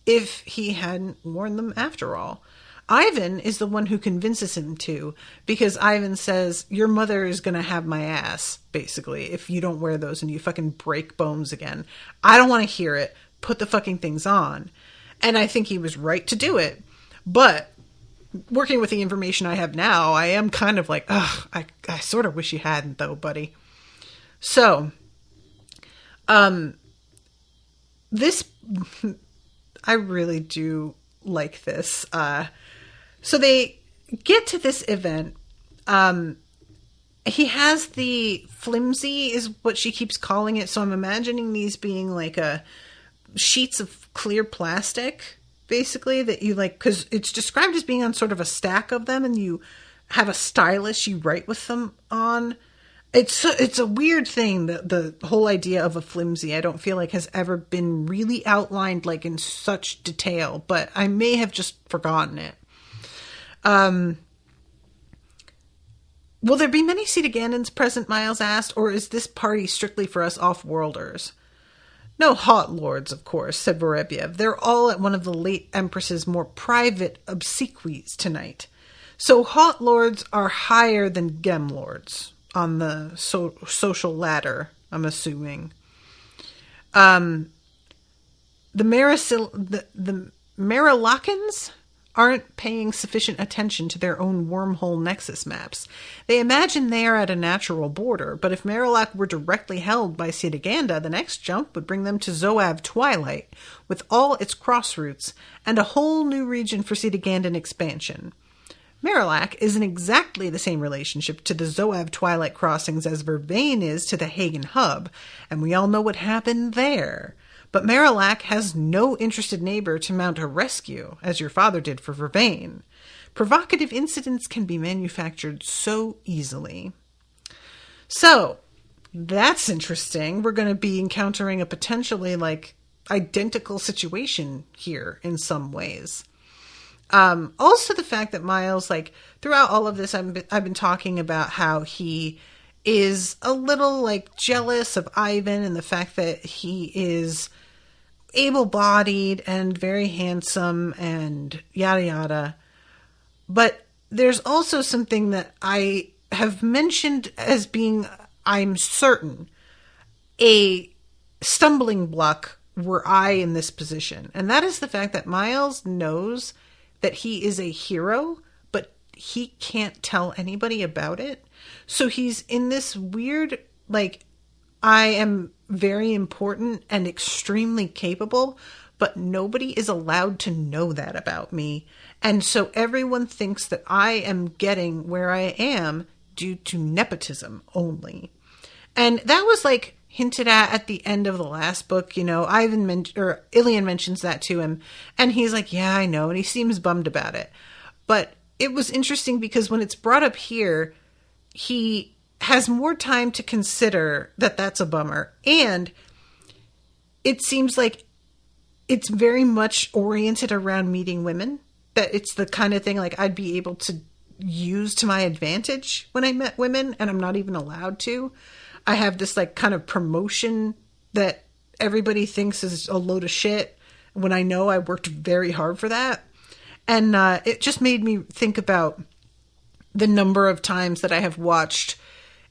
S2: if he hadn't worn them after all. Ivan is the one who convinces him to, because Ivan says, your mother is going to have my ass, basically, if you don't wear those and you fucking break bones again. I don't want to hear it. Put the fucking things on. And I think he was right to do it. But working with the information I have now, I am kind of like, ugh, I sort of wish you hadn't though, buddy. So, this, I really do like this. So they get to this event. He has the flimsy is what she keeps calling it. So I'm imagining these being like sheets of clear plastic, basically, that you like, because it's described as being on sort of a stack of them, and you have a stylus you write with them on. It's a weird thing, the whole idea of a flimsy. I don't feel like has ever been really outlined like in such detail, but I may have just forgotten it. Will there be many Cetagandans present, Miles asked, or is this party strictly for us off-worlders? No hot lords, of course, said Vorobyev. They're all at one of the late Empress's more private obsequies tonight. So hot lords are higher than gem lords on the social ladder, I'm assuming. The Marilakans aren't paying sufficient attention to their own wormhole nexus maps. They imagine they are at a natural border, but if Marilak were directly held by Cetaganda, the next jump would bring them to Zoav Twilight, with all its crossroutes, and a whole new region for Cetagandan expansion. Marilak is in exactly the same relationship to the Zoav Twilight crossings as Vervain is to the Hagen hub, and we all know what happened there. But Marilak has no interested neighbor to mount a rescue, as your father did for Vervain. Provocative incidents can be manufactured so easily. So, that's interesting. We're going to be encountering a potentially, like, identical situation here in some ways. Also the fact that Miles, like, throughout all of this, I've been talking about how he is a little, like, jealous of Ivan and the fact that he is able-bodied and very handsome and yada yada. But there's also something that I have mentioned as being, I'm certain, a stumbling block were I in this position. And that is the fact that Miles knows that he is a hero, but he can't tell anybody about it. So he's in this weird, like, I am very important and extremely capable, but nobody is allowed to know that about me. And so everyone thinks that I am getting where I am due to nepotism only. And that was like hinted at the end of the last book. You know, Ilian mentions that to him, and he's like, yeah, I know. And he seems bummed about it. But it was interesting because when it's brought up here, he has more time to consider that that's a bummer. And it seems like it's very much oriented around meeting women, that it's the kind of thing like I'd be able to use to my advantage when I met women, and I'm not even allowed to. I have this like kind of promotion that everybody thinks is a load of shit when I know I worked very hard for that. And it just made me think about the number of times that I have watched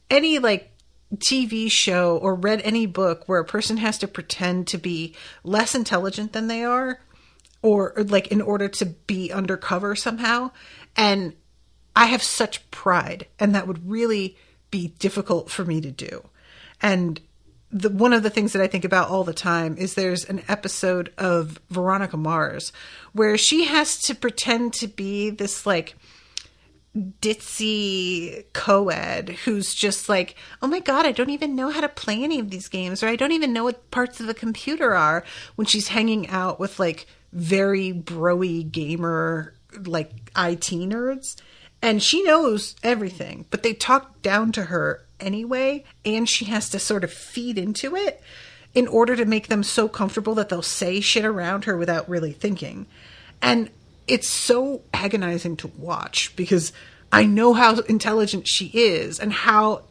S2: any like TV show or read any book where a person has to pretend to be less intelligent than they are, or like in order to be undercover somehow. And I have such pride, and that would really be difficult for me to do. And one of the things that I think about all the time is there's an episode of Veronica Mars where she has to pretend to be this like ditzy co-ed who's just like, oh my God, I don't even know how to play any of these games, or I don't even know what parts of the computer are, when she's hanging out with like very bro-y gamer, like IT nerds. And she knows everything, but they talk down to her anyway, and she has to sort of feed into it in order to make them so comfortable that they'll say shit around her without really thinking. And it's so agonizing to watch because I know how intelligent she is and how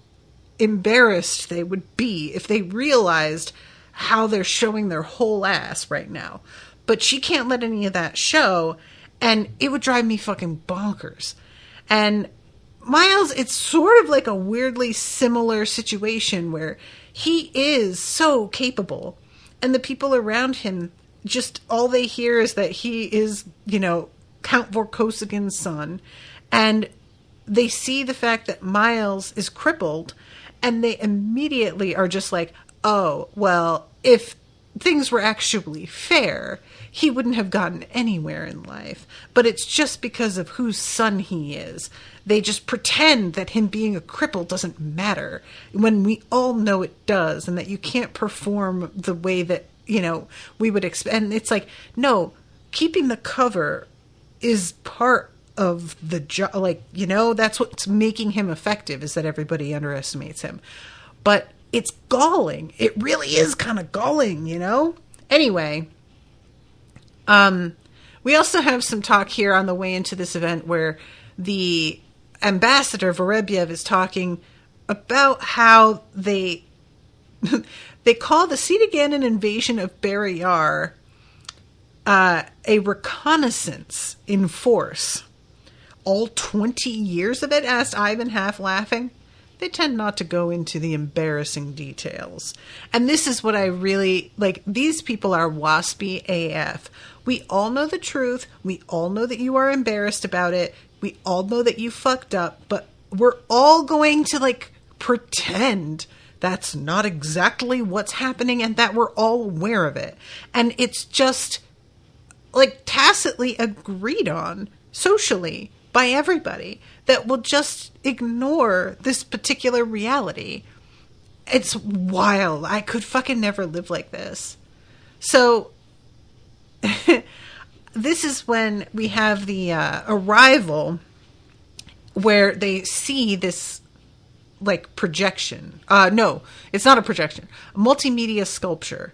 S2: embarrassed they would be if they realized how they're showing their whole ass right now. But she can't let any of that show, and it would drive me fucking bonkers. And Miles, it's sort of like a weirdly similar situation where he is so capable, and the people around him, just all they hear is that he is, you know, Count Vorkosigan's son, and they see the fact that Miles is crippled, and they immediately are just like, oh, well, if things were actually fair, he wouldn't have gotten anywhere in life. But it's just because of whose son he is. They just pretend that him being a cripple doesn't matter, when we all know it does, and that you can't perform the way that, you know, we would expect. And it's like, no, keeping the cover is part of the job. Like, you know, that's what's making him effective, is that everybody underestimates him. But it's galling. It really is kind of galling, you know? Anyway, we also have some talk here on the way into this event where the ambassador, Vorebiev, is talking about how they call the Cetaganda invasion of Barrayar a reconnaissance in force. All 20 years of it? Asked Ivan, half laughing. They tend not to go into the embarrassing details. And this is what I really like. These people are waspy AF. We all know the truth. We all know that you are embarrassed about it. We all know that you fucked up, but we're all going to like pretend that's not exactly what's happening and that we're all aware of it. And it's just like tacitly agreed on socially by everybody that will just ignore this particular reality. It's wild. I could fucking never live like this. So this is when we have the arrival where they see this like projection. No, it's not a projection. A multimedia sculpture.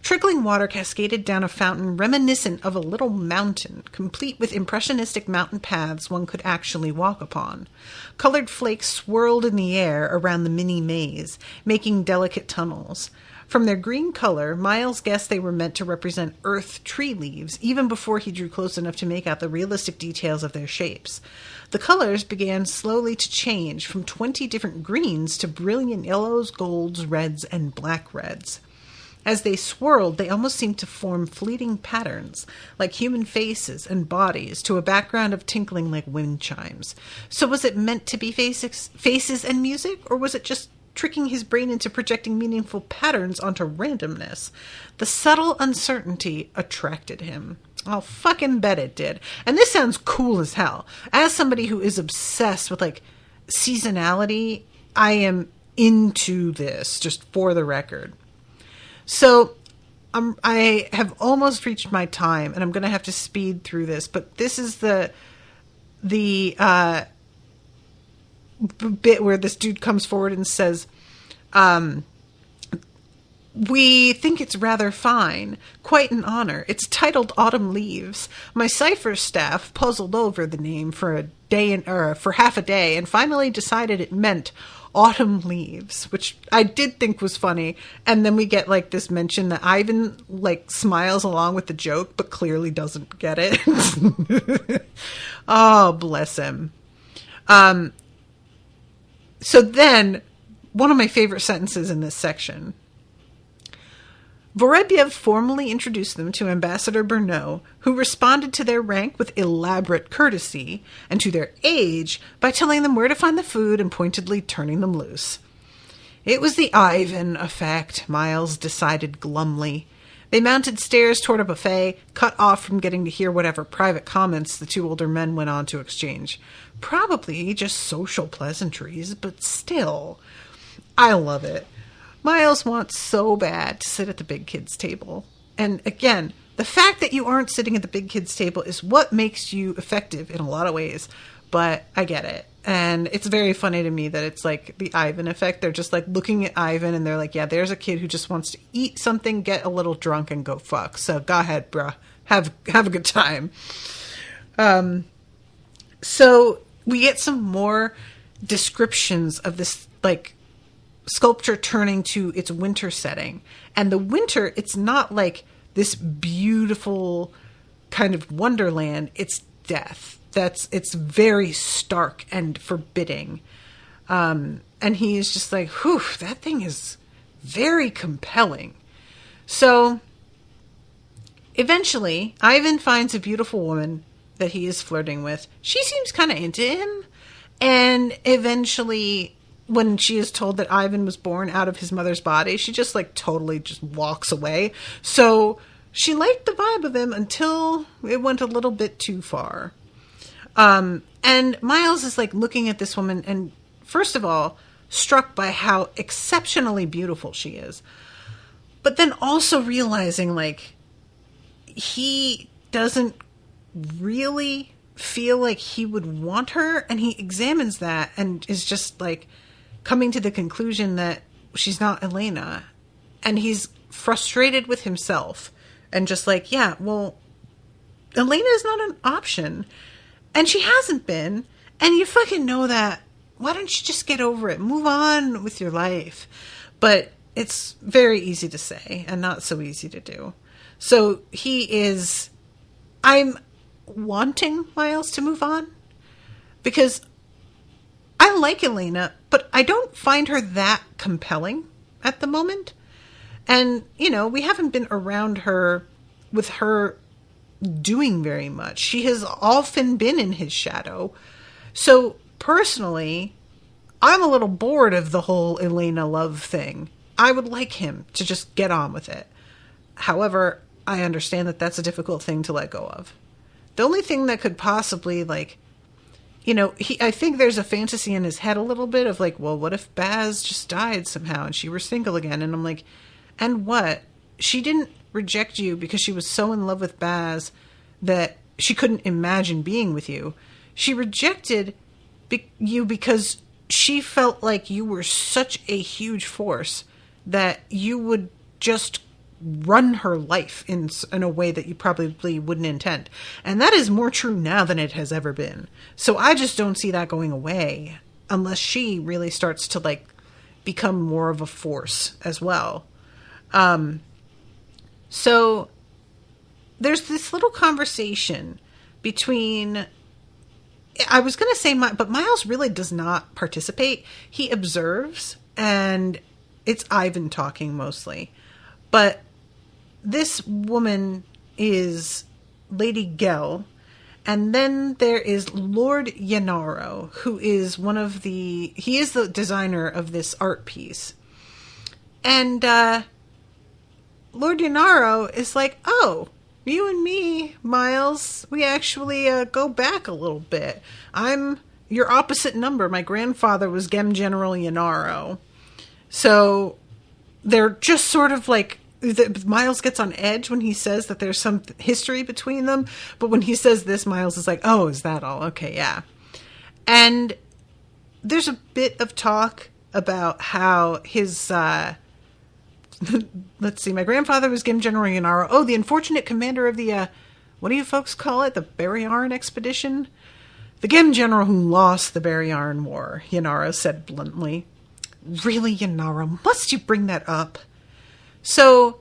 S2: Trickling water cascaded down a fountain reminiscent of a little mountain, complete with impressionistic mountain paths one could actually walk upon. Colored flakes swirled in the air around the mini maze, making delicate tunnels. From their green color, Miles guessed they were meant to represent earth tree leaves, even before he drew close enough to make out the realistic details of their shapes. The colors began slowly to change from 20 different greens to brilliant yellows, golds, reds, and black reds. As they swirled, they almost seemed to form fleeting patterns, like human faces and bodies, to a background of tinkling like wind chimes. So was it meant to be faces and music, or was it just tricking his brain into projecting meaningful patterns onto randomness? The subtle uncertainty attracted him. I'll fucking bet it did. And this sounds cool as hell. As somebody who is obsessed with, like, seasonality, I am into this, just for the record. So, I have almost reached my time, and I'm going to have to speed through this, but this is the bit where this dude comes forward and says, we think it's rather fine. Quite an honor. It's titled Autumn Leaves. My cipher staff puzzled over the name for for half a day and finally decided it meant Autumn Leaves, which I did think was funny. And then we get like this mention that Ivan like smiles along with the joke, but clearly doesn't get it. Oh, bless him. So then, one of my favorite sentences in this section. Vorobyev formally introduced them to Ambassador Bernot, who responded to their rank with elaborate courtesy, and to their age by telling them where to find the food and pointedly turning them loose. It was the Ivan effect, Miles decided glumly. They mounted stairs toward a buffet, cut off from getting to hear whatever private comments the two older men went on to exchange. Probably just social pleasantries, but still. I love it. Miles wants so bad to sit at the big kids' table. And again, the fact that you aren't sitting at the big kids' table is what makes you effective in a lot of ways. But I get it. And it's very funny to me that it's like the Ivan effect. They're just like looking at Ivan and they're like, yeah, there's a kid who just wants to eat something, get a little drunk, and go fuck. So go ahead, bruh. Have a good time. So we get some more descriptions of this, like, sculpture turning to its winter setting. And the winter, it's not like this beautiful kind of wonderland. It's death. It's very stark and forbidding. And he is just like, whew, that thing is very compelling. So eventually, Ivan finds a beautiful woman that he is flirting with. She seems kind of into him. And eventually, when she is told that Ivan was born out of his mother's body, she just like totally just walks away. So she liked the vibe of him until it went a little bit too far. And Miles is like looking at this woman and first of all, struck by how exceptionally beautiful she is. But then also realizing like he doesn't really feel like he would want her. And he examines that and is just like coming to the conclusion that she's not Elena. And he's frustrated with himself and just like, yeah, well, Elena is not an option. And she hasn't been. And you fucking know that. Why don't you just get over it? Move on with your life. But it's very easy to say and not so easy to do. So I'm wanting Miles to move on because I like Elena, but I don't find her that compelling at the moment. And, you know, we haven't been around her with her doing very much. She has often been in his shadow. So personally, I'm a little bored of the whole Elena love thing. I would like him to just get on with it. However, I understand that that's a difficult thing to let go of. The only thing that could possibly, like, you know, I think there's a fantasy in his head a little bit of like, well, what if Baz just died somehow and she were single again? And I'm like, and what? She didn't reject you because she was so in love with Baz that she couldn't imagine being with you. She rejected you because she felt like you were such a huge force that you would just run her life in a way that you probably wouldn't intend. And that is more true now than it has ever been. So I just don't see that going away unless she really starts to like become more of a force as well. So there's this little conversation between, I was going to say, but Miles really does not participate. He observes, and it's Ivan talking mostly. But this woman is Lady Gell. And then there is Lord Yanaro, who is he is the designer of this art piece. And Lord Yanaro is like, oh, you and me, Miles, we actually go back a little bit. I'm your opposite number. My grandfather was Gem General Yanaro. So they're just sort of like, Miles gets on edge when he says that there's some history between them. But when he says this, Miles is like, oh, is that all? Okay, yeah. And there's a bit of talk about how his, let's see, my grandfather was Gem General Yanaro. Oh, the unfortunate commander of the, what do you folks call it? The Barryaran expedition? The Gem General who lost the Barryaran War, Yanaro said bluntly. Really, Yanaro, must you bring that up? So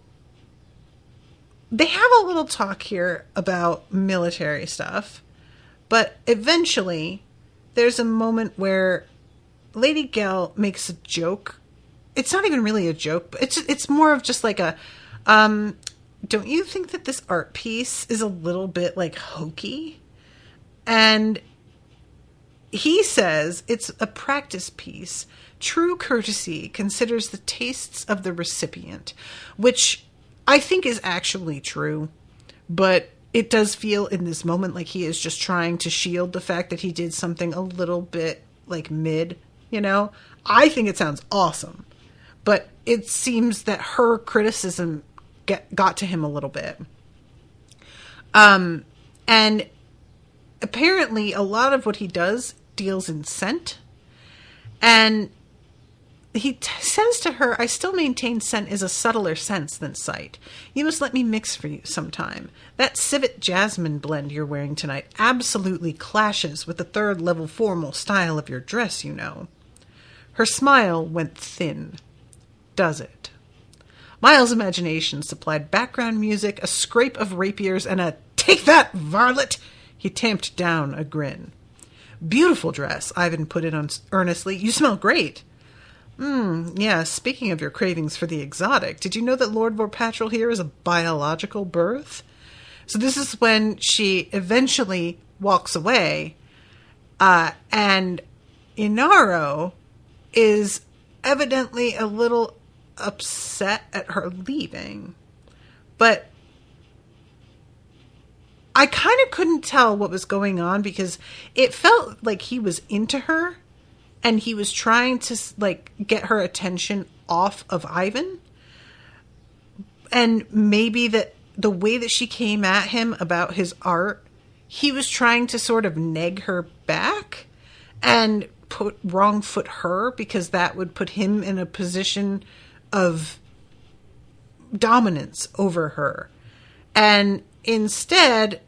S2: they have a little talk here about military stuff, but eventually there's a moment where Lady Gell makes a joke. It's not even really a joke, but it's more of just like a, don't you think that this art piece is a little bit like hokey? And he says it's a practice piece. True courtesy considers the tastes of the recipient, which I think is actually true, but it does feel in this moment like he is just trying to shield the fact that he did something a little bit like mid, you know? I think it sounds awesome, but it seems that her criticism got to him a little bit. And apparently a lot of what he does deals in scent, and he says to her, I still maintain scent is a subtler sense than sight. You must let me mix for you sometime. That civet jasmine blend you're wearing tonight absolutely clashes with the third level formal style of your dress, you know. Her smile went thin. Does it? Miles' imagination supplied background music, a scrape of rapiers, and a take that, varlet! He tamped down a grin. Beautiful dress, Ivan put it on earnestly. You smell great. Yeah, speaking of your cravings for the exotic, did you know that Lord Vorpatral here is a biological birth? So this is when she eventually walks away, and Inaro is evidently a little upset at her leaving. But I kind of couldn't tell what was going on because it felt like he was into her and he was trying to like get her attention off of Ivan. And maybe that the way that she came at him about his art, he was trying to sort of neg her back and wrong foot her because that would put him in a position of dominance over her. And instead,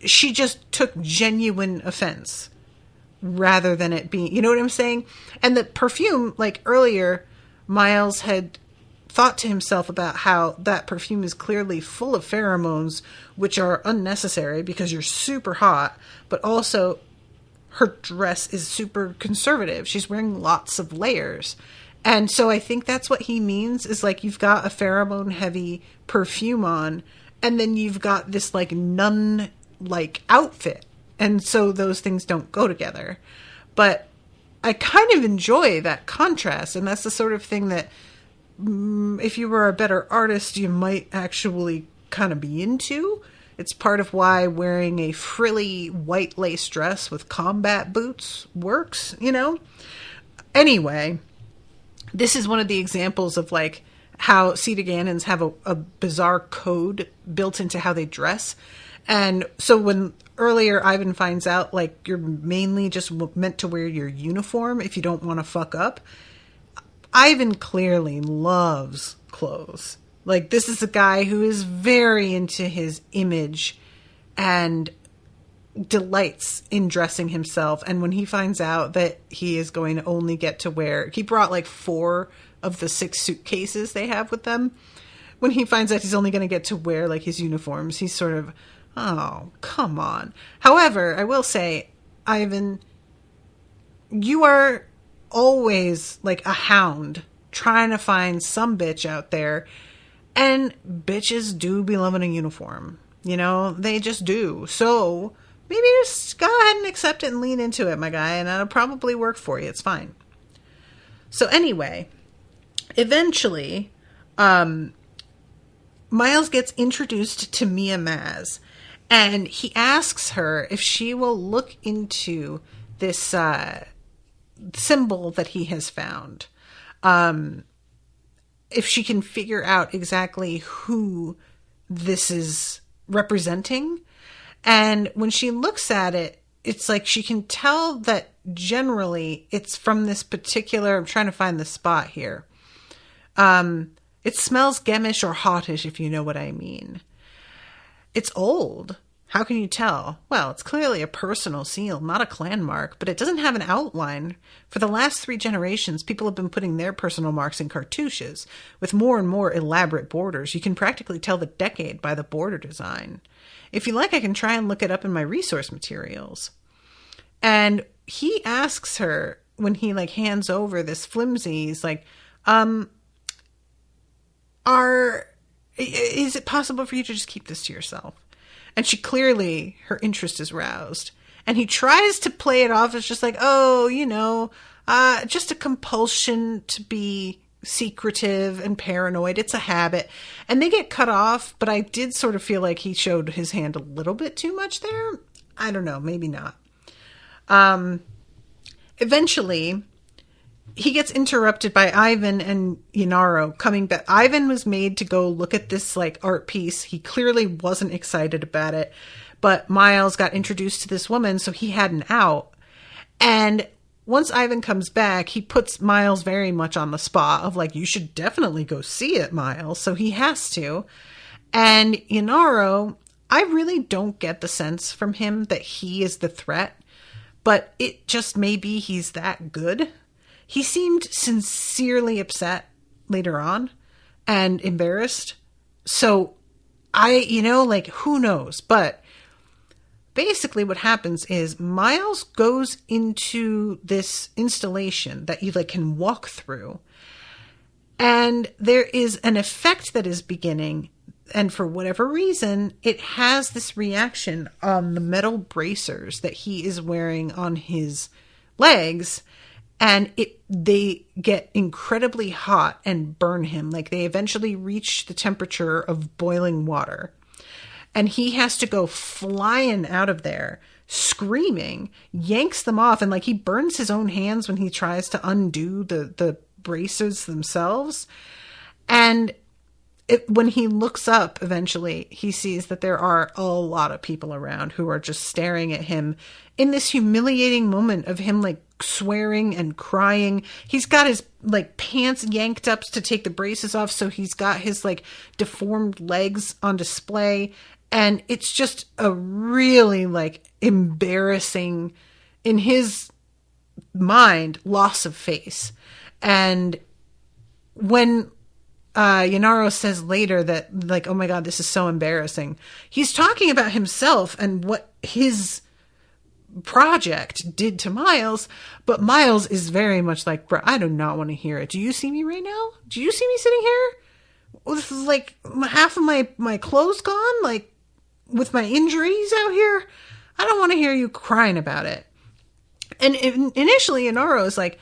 S2: she just took genuine offense rather than it being, you know what I'm saying? And the perfume, like earlier, Miles had thought to himself about how that perfume is clearly full of pheromones, which are unnecessary because you're super hot, but also her dress is super conservative. She's wearing lots of layers. And so I think that's what he means is like you've got a pheromone heavy perfume on and then you've got this like nun like outfit. And so those things don't go together. But I kind of enjoy that contrast. And that's the sort of thing that if you were a better artist, you might actually kind of be into. It's part of why wearing a frilly white lace dress with combat boots works, you know? Anyway, this is one of the examples of like how Cetagandans have a bizarre code built into how they dress. And so when earlier Ivan finds out like you're mainly just meant to wear your uniform if you don't want to fuck up, Ivan clearly loves clothes. Like this is a guy who is very into his image and delights in dressing himself. And when he finds out that he is going to only get to wear, he brought like 4 of the 6 suitcases they have with them. When he finds out he's only going to get to wear like his uniforms, he's sort of, oh, come on. However, I will say, Ivan, you are always like a hound trying to find some bitch out there. And bitches do be loving a uniform. You know, they just do. So maybe just go ahead and accept it and lean into it, my guy, and it'll probably work for you. It's fine. So anyway, eventually, Miles gets introduced to Mia Maz, and he asks her if she will look into this symbol that he has found. If she can figure out exactly who this is representing. And when she looks at it, it's like she can tell that generally it's from this particular, I'm trying to find the spot here. It smells gemish or hottish, if you know what I mean. It's old. How can you tell? Well, it's clearly a personal seal, not a clan mark, but it doesn't have an outline. For the last 3 generations, people have been putting their personal marks in cartouches, with more and more elaborate borders. You can practically tell the decade by the border design. If you like, I can try and look it up in my resource materials. And he asks her, when he like hands over this flimsy, he's like, is it possible for you to just keep this to yourself? And she clearly, her interest is roused. And he tries to play it off as just like, oh, you know, just a compulsion to be secretive and paranoid. It's a habit. And they get cut off, but I did sort of feel like he showed his hand a little bit too much there. I don't know, maybe not. Eventually, he gets interrupted by Ivan and Yanaro coming back. Ivan was made to go look at this like art piece. He clearly wasn't excited about it, but Miles got introduced to this woman, so he had an out. And once Ivan comes back, he puts Miles very much on the spot of like, you should definitely go see it, Miles. So he has to. And Yanaro, I really don't get the sense from him that he is the threat, but it just may be he's that good. He seemed sincerely upset later on and embarrassed. So who knows? But basically what happens is Miles goes into this installation that you like can walk through. And there is an effect that is beginning. And for whatever reason, it has this reaction on the metal bracers that he is wearing on his legs. And they get incredibly hot and burn him. Like they eventually reach the temperature of boiling water. And he has to go flying out of there, screaming, yanks them off. And like he burns his own hands when he tries to undo the bracers themselves. And when he looks up, eventually, he sees that there are a lot of people around who are just staring at him in this humiliating moment of him like swearing and crying. He's got his like pants yanked up to take the braces off. So he's got his like deformed legs on display. And it's just a really like embarrassing, in his mind, loss of face. And when Yanaro says later that like, oh my God, this is so embarrassing, he's talking about himself and what his project did to Miles, but Miles is very much like, bro, I do not want to hear it. Do you see me right now? Do you see me sitting here with like half of my clothes gone, like with my injuries out here? I don't want to hear you crying about it. And initially Yanaro is like,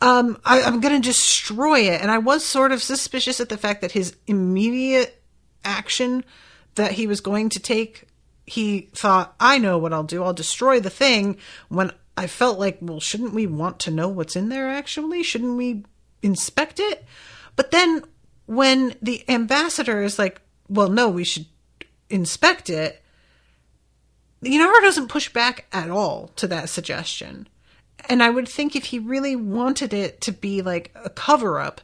S2: I'm going to destroy it. And I was sort of suspicious at the fact that his immediate action that he was going to take, he thought, I know what I'll do. I'll destroy the thing, when I felt like, well, shouldn't we want to know what's in there actually? Shouldn't we inspect it? But then when the ambassador is like, well, no, we should inspect it, Yanaro doesn't push back at all to that suggestion. And I would think if he really wanted it to be like a cover-up,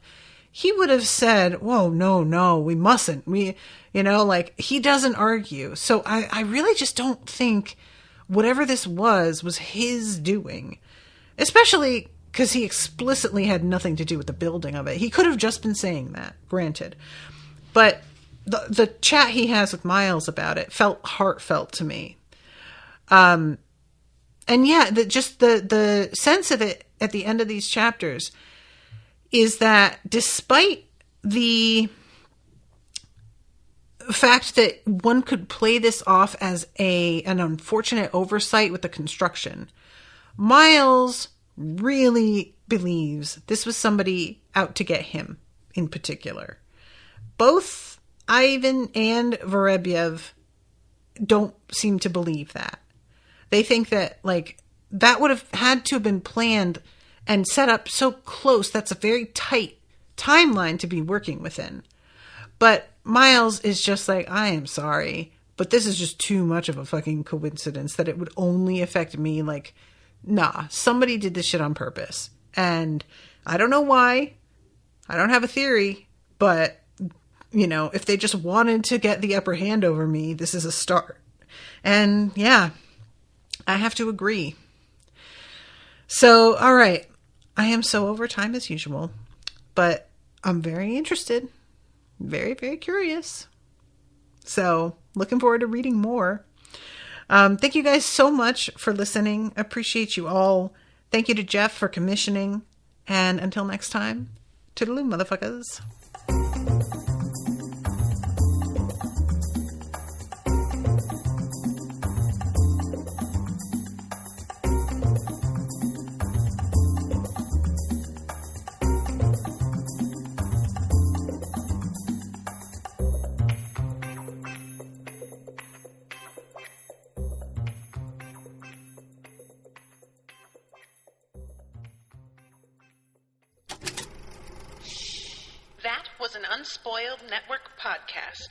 S2: he would have said, whoa, no, we mustn't. He doesn't argue. So I really just don't think whatever this was his doing. Especially because he explicitly had nothing to do with the building of it. He could have just been saying that, granted. But the chat he has with Miles about it felt heartfelt to me. And yeah, the sense of it at the end of these chapters is that despite the fact that one could play this off as an unfortunate oversight with the construction. Miles really believes this was somebody out to get him in particular. Both Ivan and Vorobyev don't seem to believe that. They think that, like, that would have had to have been planned and set up so close. That's a very tight timeline to be working within. But Miles is just like, I am sorry, but this is just too much of a fucking coincidence that it would only affect me. Like, nah, somebody did this shit on purpose. And I don't know why. I don't have a theory, but, you know, if they just wanted to get the upper hand over me, this is a start. And yeah, I have to agree. So, all right. I am so over time as usual, but I'm very interested. Very, very curious. So, looking forward to reading more. Thank you guys so much for listening. Appreciate you all. Thank you to Jeff for commissioning. And until next time, toodaloo, motherfuckers.
S1: That was an Unspoiled Network podcast.